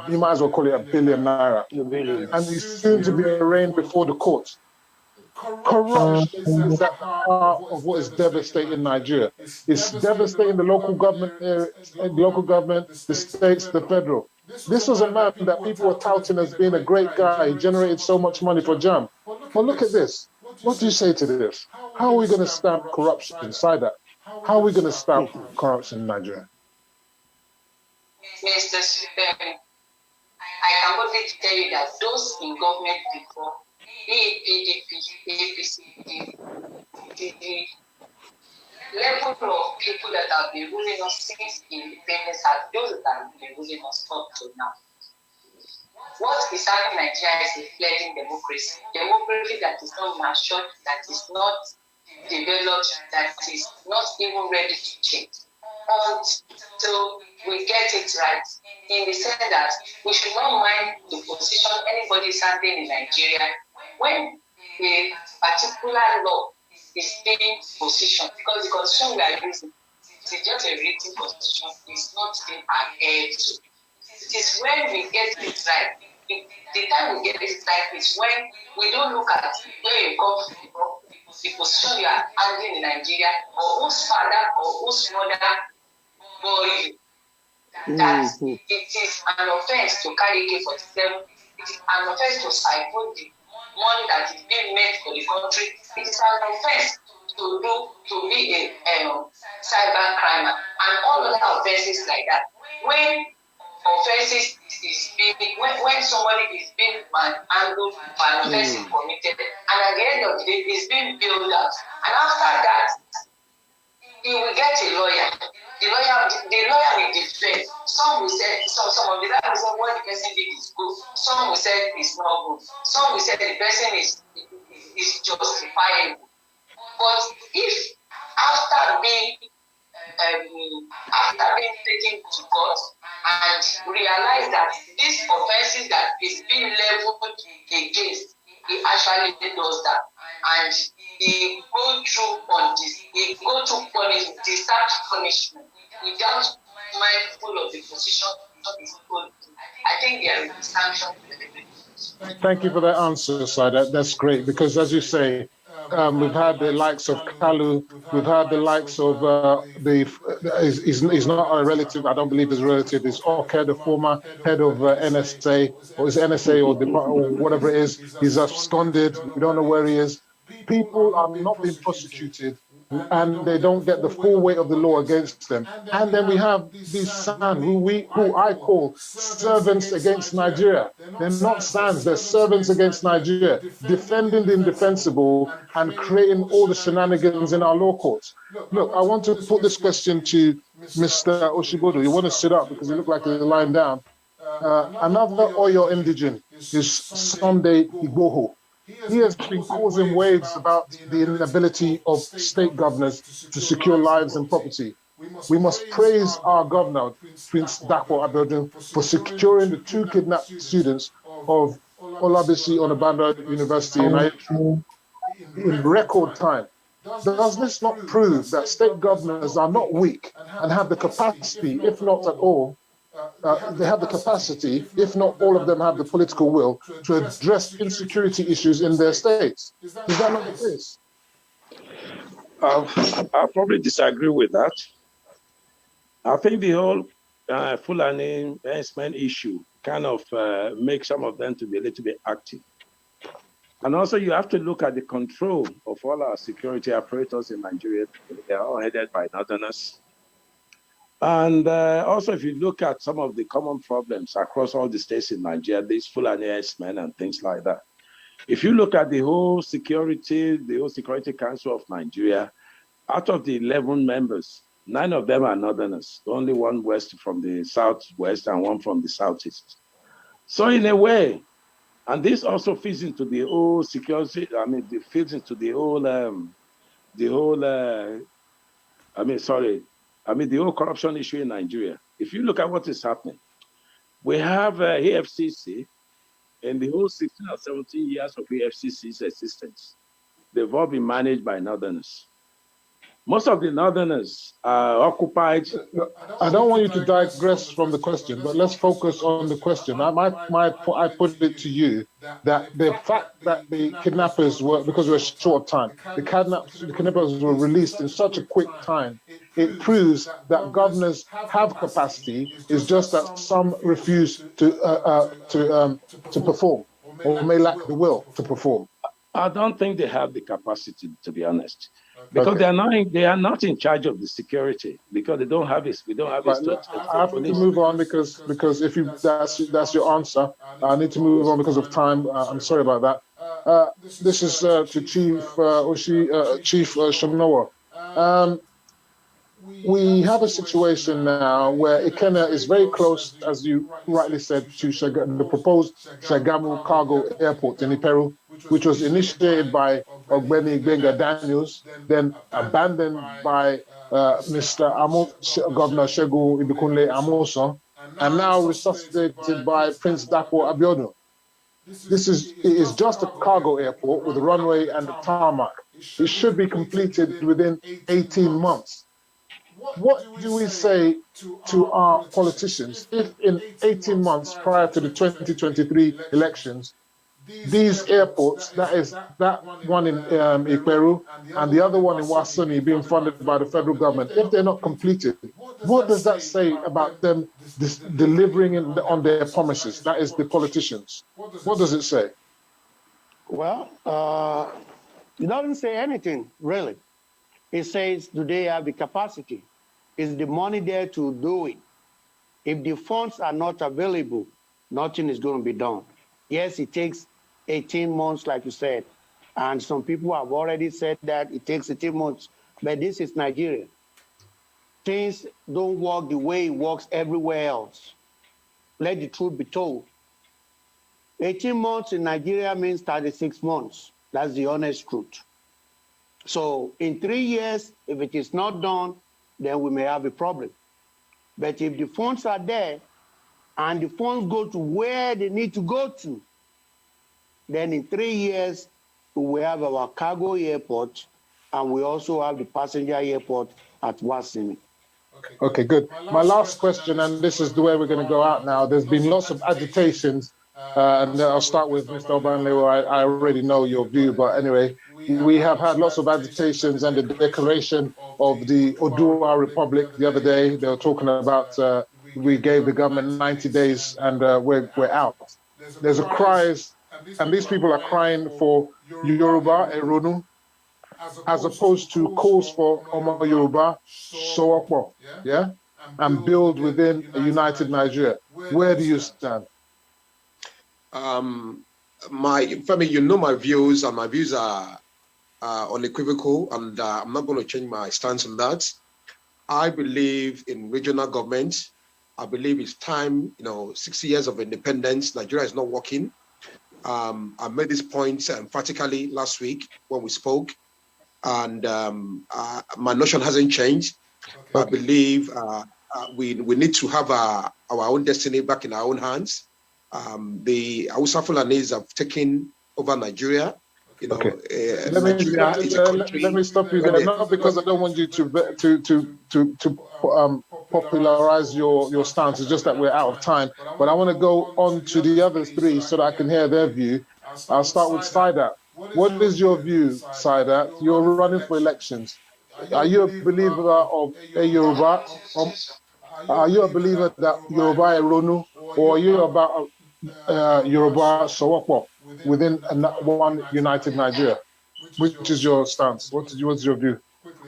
you might as well call it $1 billion naira. And he's soon to be arraigned before the courts. Corruption is at the heart of what is devastating Nigeria. It's devastating the local government, the states, the federal. This was a man that people were touting as being a great guy. He generated so much money for JAM. But look at this. What do you say to this? How are we going to stamp corruption inside that? How are we going to stamp corruption in Nigeria? Mr. Superman, I can only tell you that those in government before, PDP, APC, the level of people that have been ruling us since independence are those that have been ruling us up to now. What is happening in Nigeria is a fledgling democracy. Democracy that is not matured, that is not developed, that is not even ready to change. Until we get it right, in the sense that we should not mind the position anybody is handling in Nigeria when a particular law is being positioned, because the constitution we are using is just a written constitution, it's not being adhered to. It is when we get it right. The time we get it right is when we don't look at where you come from, the position you are handling in Nigeria, or whose father or whose mother bore you. That it is an offense to carry AK-47. It is an offense to siphon the money that is being made for the country. It is an offense to be a cyber crime and all other offenses like that. When offenses is being when somebody is being handled for an offense committed, and at the end of the day is being bailed out, and after that he will get a lawyer. The lawyer will defend. Some will say some of the lawyers say what the person did is good. Some will say it's not good. Some will say the person is justifiable. But if after being taken to court and realize that these offenses that is being leveled against, he actually does that, and he go through on this, he go through deserved punishment without mindful of the position he's going to. I think there is sanction. Thank you for that answer, SAIDAT. That's great, because as you say, we've had the likes of Kalu, we've had the likes of he's not a relative, I don't believe he's a relative, is Oke, the former head of NSA, or is NSA or whatever it is. He's absconded, we don't know where he is. People are not being prosecuted, and they don't get the full weight of the law against them. And then we have these SAN, who I call servants against Nigeria. They're not SANs, they're servants against Nigeria, defending the indefensible and creating all the shenanigans in our law courts. Look, I want to put this question to Mr. Oshibodo. You want to sit up because you look like you're lying down. Another Oyo indigene is Sunday Igboho. He has been causing waves about the inability of state governors to secure lives and property. We must praise our governor, Prince Dapo Abiodun, for securing the 2 kidnapped students of Olabisi Onabanda University in record time. Does this not prove that state governors are not weak and have the capacity, if not at all, they have the capacity, if not all of them have the political will, to address insecurity issues in their states? Is that not the case? I'll probably disagree with that. I think the whole Fulani investment issue kind of makes some of them to be a little bit active. And also you have to look at the control of all our security apparatus in Nigeria. They are all headed by Northerners. And also, if you look at some of the common problems across all the states in Nigeria, these Fulani men and things like that. If you look at the whole Security Council of Nigeria, out of the 11 members, 9 of them are Northerners, only 1 west from the southwest and 1 from the southeast. So in a way, and this also feeds into the whole security, it feeds into the whole, the whole corruption issue in Nigeria. If you look at what is happening, we have AFCC in the whole 16 or 17 years of AFCC's existence. They've all been managed by Northerners. Most of the Northerners are occupied. I don't want you to digress from the question, but let's focus on the question. I put it to you that the fact that the kidnappers were, because we were short time, the kidnappers were released in such a quick time, it proves that governors have capacity. It's just that some refuse to perform, or may lack the will to perform. I don't think they have the capacity, to be honest, because they are not in charge of the security, because they don't have this. We don't have this. I have to move on because if you that's your answer, I need to move on because of time. I'm sorry about that. This is to Chief Chief Shonowo. We have a situation now where Ikena is very close, as you rightly said, to the proposed Shagamu Cargo Airport in Iperu, which was initiated by Ogbeni Gbenga Daniels, then abandoned by Governor Segun Ibikunle Amoson, and now resuscitated by Prince Dapo Abiodun. It is just a cargo airport with a runway and a tarmac. It should be completed within 18 months. What do we say to our politicians if in 18 months prior to the 2023 elections, these airports, that one in Iperu and the other one in Wasoni being funded by the federal government, if they're not completed, what does that say about them delivering on their promises? That is the politicians. What does it say? Well, it doesn't say anything, really. It says, do they have the capacity? Is the money there to do it? If the funds are not available, nothing is going to be done. Yes, it takes 18 months, like you said. And some people have already said that it takes 18 months. But this is Nigeria. Things don't work the way it works everywhere else. Let the truth be told. 18 months in Nigeria means 36 months. That's the honest truth. So in 3 years, if it is not done, then we may have a problem. But if the funds are there and the funds go to where they need to go to, then in 3 years, we have our cargo airport and we also have the passenger airport at Wasini. Okay, good. My last question, and this is the way we're going to go out now. There's been lots of agitations, and I'll start with Mr. Obanlewo. I already know your view, but anyway, we have had lots of agitations and the declaration of the Oduwa Republic the other day. They were talking about we gave the government 90 days and we're out. There's a cries, and these people are crying for Yoruba, Eronu, as opposed to calls for Omo Yoruba, SORO SOKE, yeah, and build within a united Nigeria. Where do you stand? Femi, you know my views, and my views are unequivocal, and I'm not going to change my stance on that. I believe in regional government. I believe it's time, 60 years of independence, Nigeria is not working. I made this point emphatically last week when we spoke, and my notion hasn't changed. Okay. I believe we need to have our own destiny back in our own hands. The Hausa Fulanis have taken over Nigeria. Okay. Let me stop you there. Not because I don't want you to popularize your stance. It's just that we're out of time. But I want to go on to the other three so that I can hear their view. I'll start with SAIDAT. What is your view, SAIDAT? You're running for elections. Are you a believer of a Yoruba? Are you a believer that Yoruba Eronu, or are you about Yoruba SORO SOKE within one united Nigeria? Which is your stance? What's your view?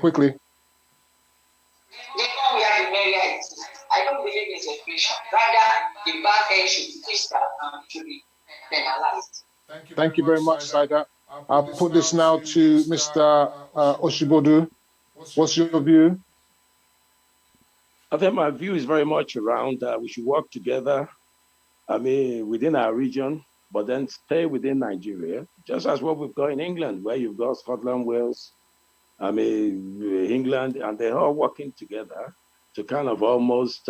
Quickly. I don't believe in separation. Rather, the back end should be fiscal and should be penalized. Thank you very much, SAIDAT. I'll put this now to Mr. Oshibodu. What's your view? I think my view is very much around we should work together, within our region, but then stay within Nigeria, just as what we've got in England, where you've got Scotland, Wales, England, and they're all working together to kind of almost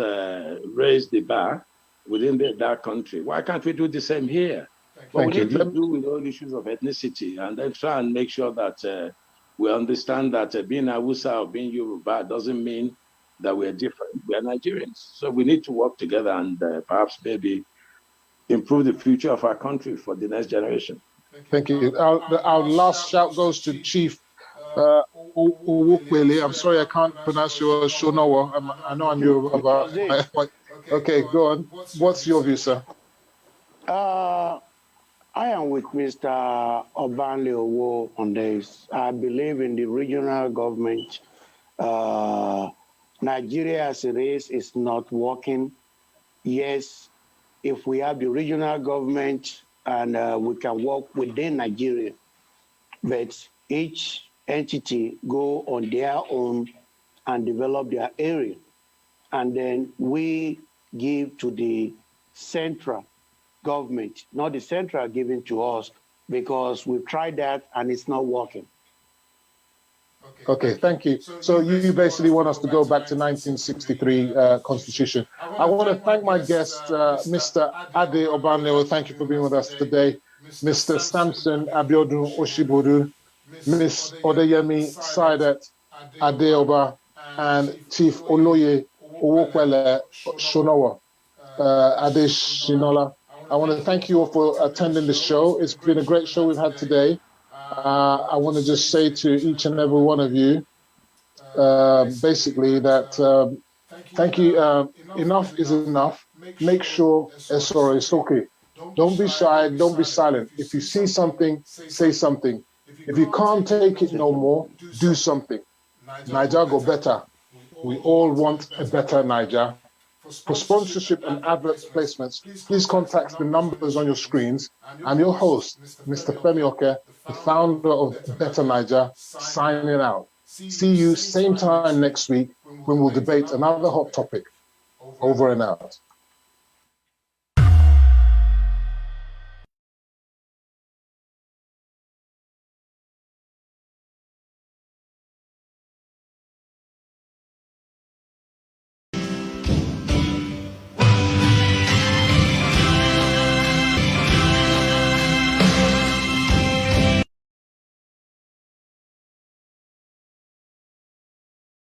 raise the bar within that country. Why can't we do the same here? But we need to do with all issues of ethnicity and then try and make sure that we understand that being Hausa or being Yoruba doesn't mean that we're different. We are Nigerians. So we need to work together and perhaps maybe improve the future of our country for the next generation. Thank you. Our last shout goes to Chief OWOPELE. I'm sorry, I can't pronounce your SHONOWO. I know I'm Yoruba. Okay, go on. What's your view, sir? I am with Mr. OBANLEOWO on this. I believe in the regional government. Nigeria as it is not working. Yes, if we have the regional government and we can work within Nigeria, but each entity go on their own and develop their area. And then we give to the central government, not the central giving to us, because we've tried that and it's not working. Okay, thank you. So you basically want us to go back to 1963 Constitution. I want to thank my guest, Mr. Ade Obanlewo. Thank you for being with us today. Mr. SAMSON ABIODUN Oshibodu, Miss ODEYEMI SAIDAT Adeoba, and Chief Oloye OWOPELE SHONOWO Adeshinola. I want to thank you all for attending the show. It's been a great show we've had today. I want to just say to each and every one of you, basically that thank you. Enough is enough. Make sure SORO SOKE. Don't be shy. Don't be silent. If you see something, say something. If you can't take it no more, do something. Niger go better. We all want a better Niger. For sponsorship and advert placements, please contact the numbers on your screens. I'm your host, Mr. Femi Oke, the founder of Better Niger, signing out. See you same time next week when we'll debate another hot topic. Over and out.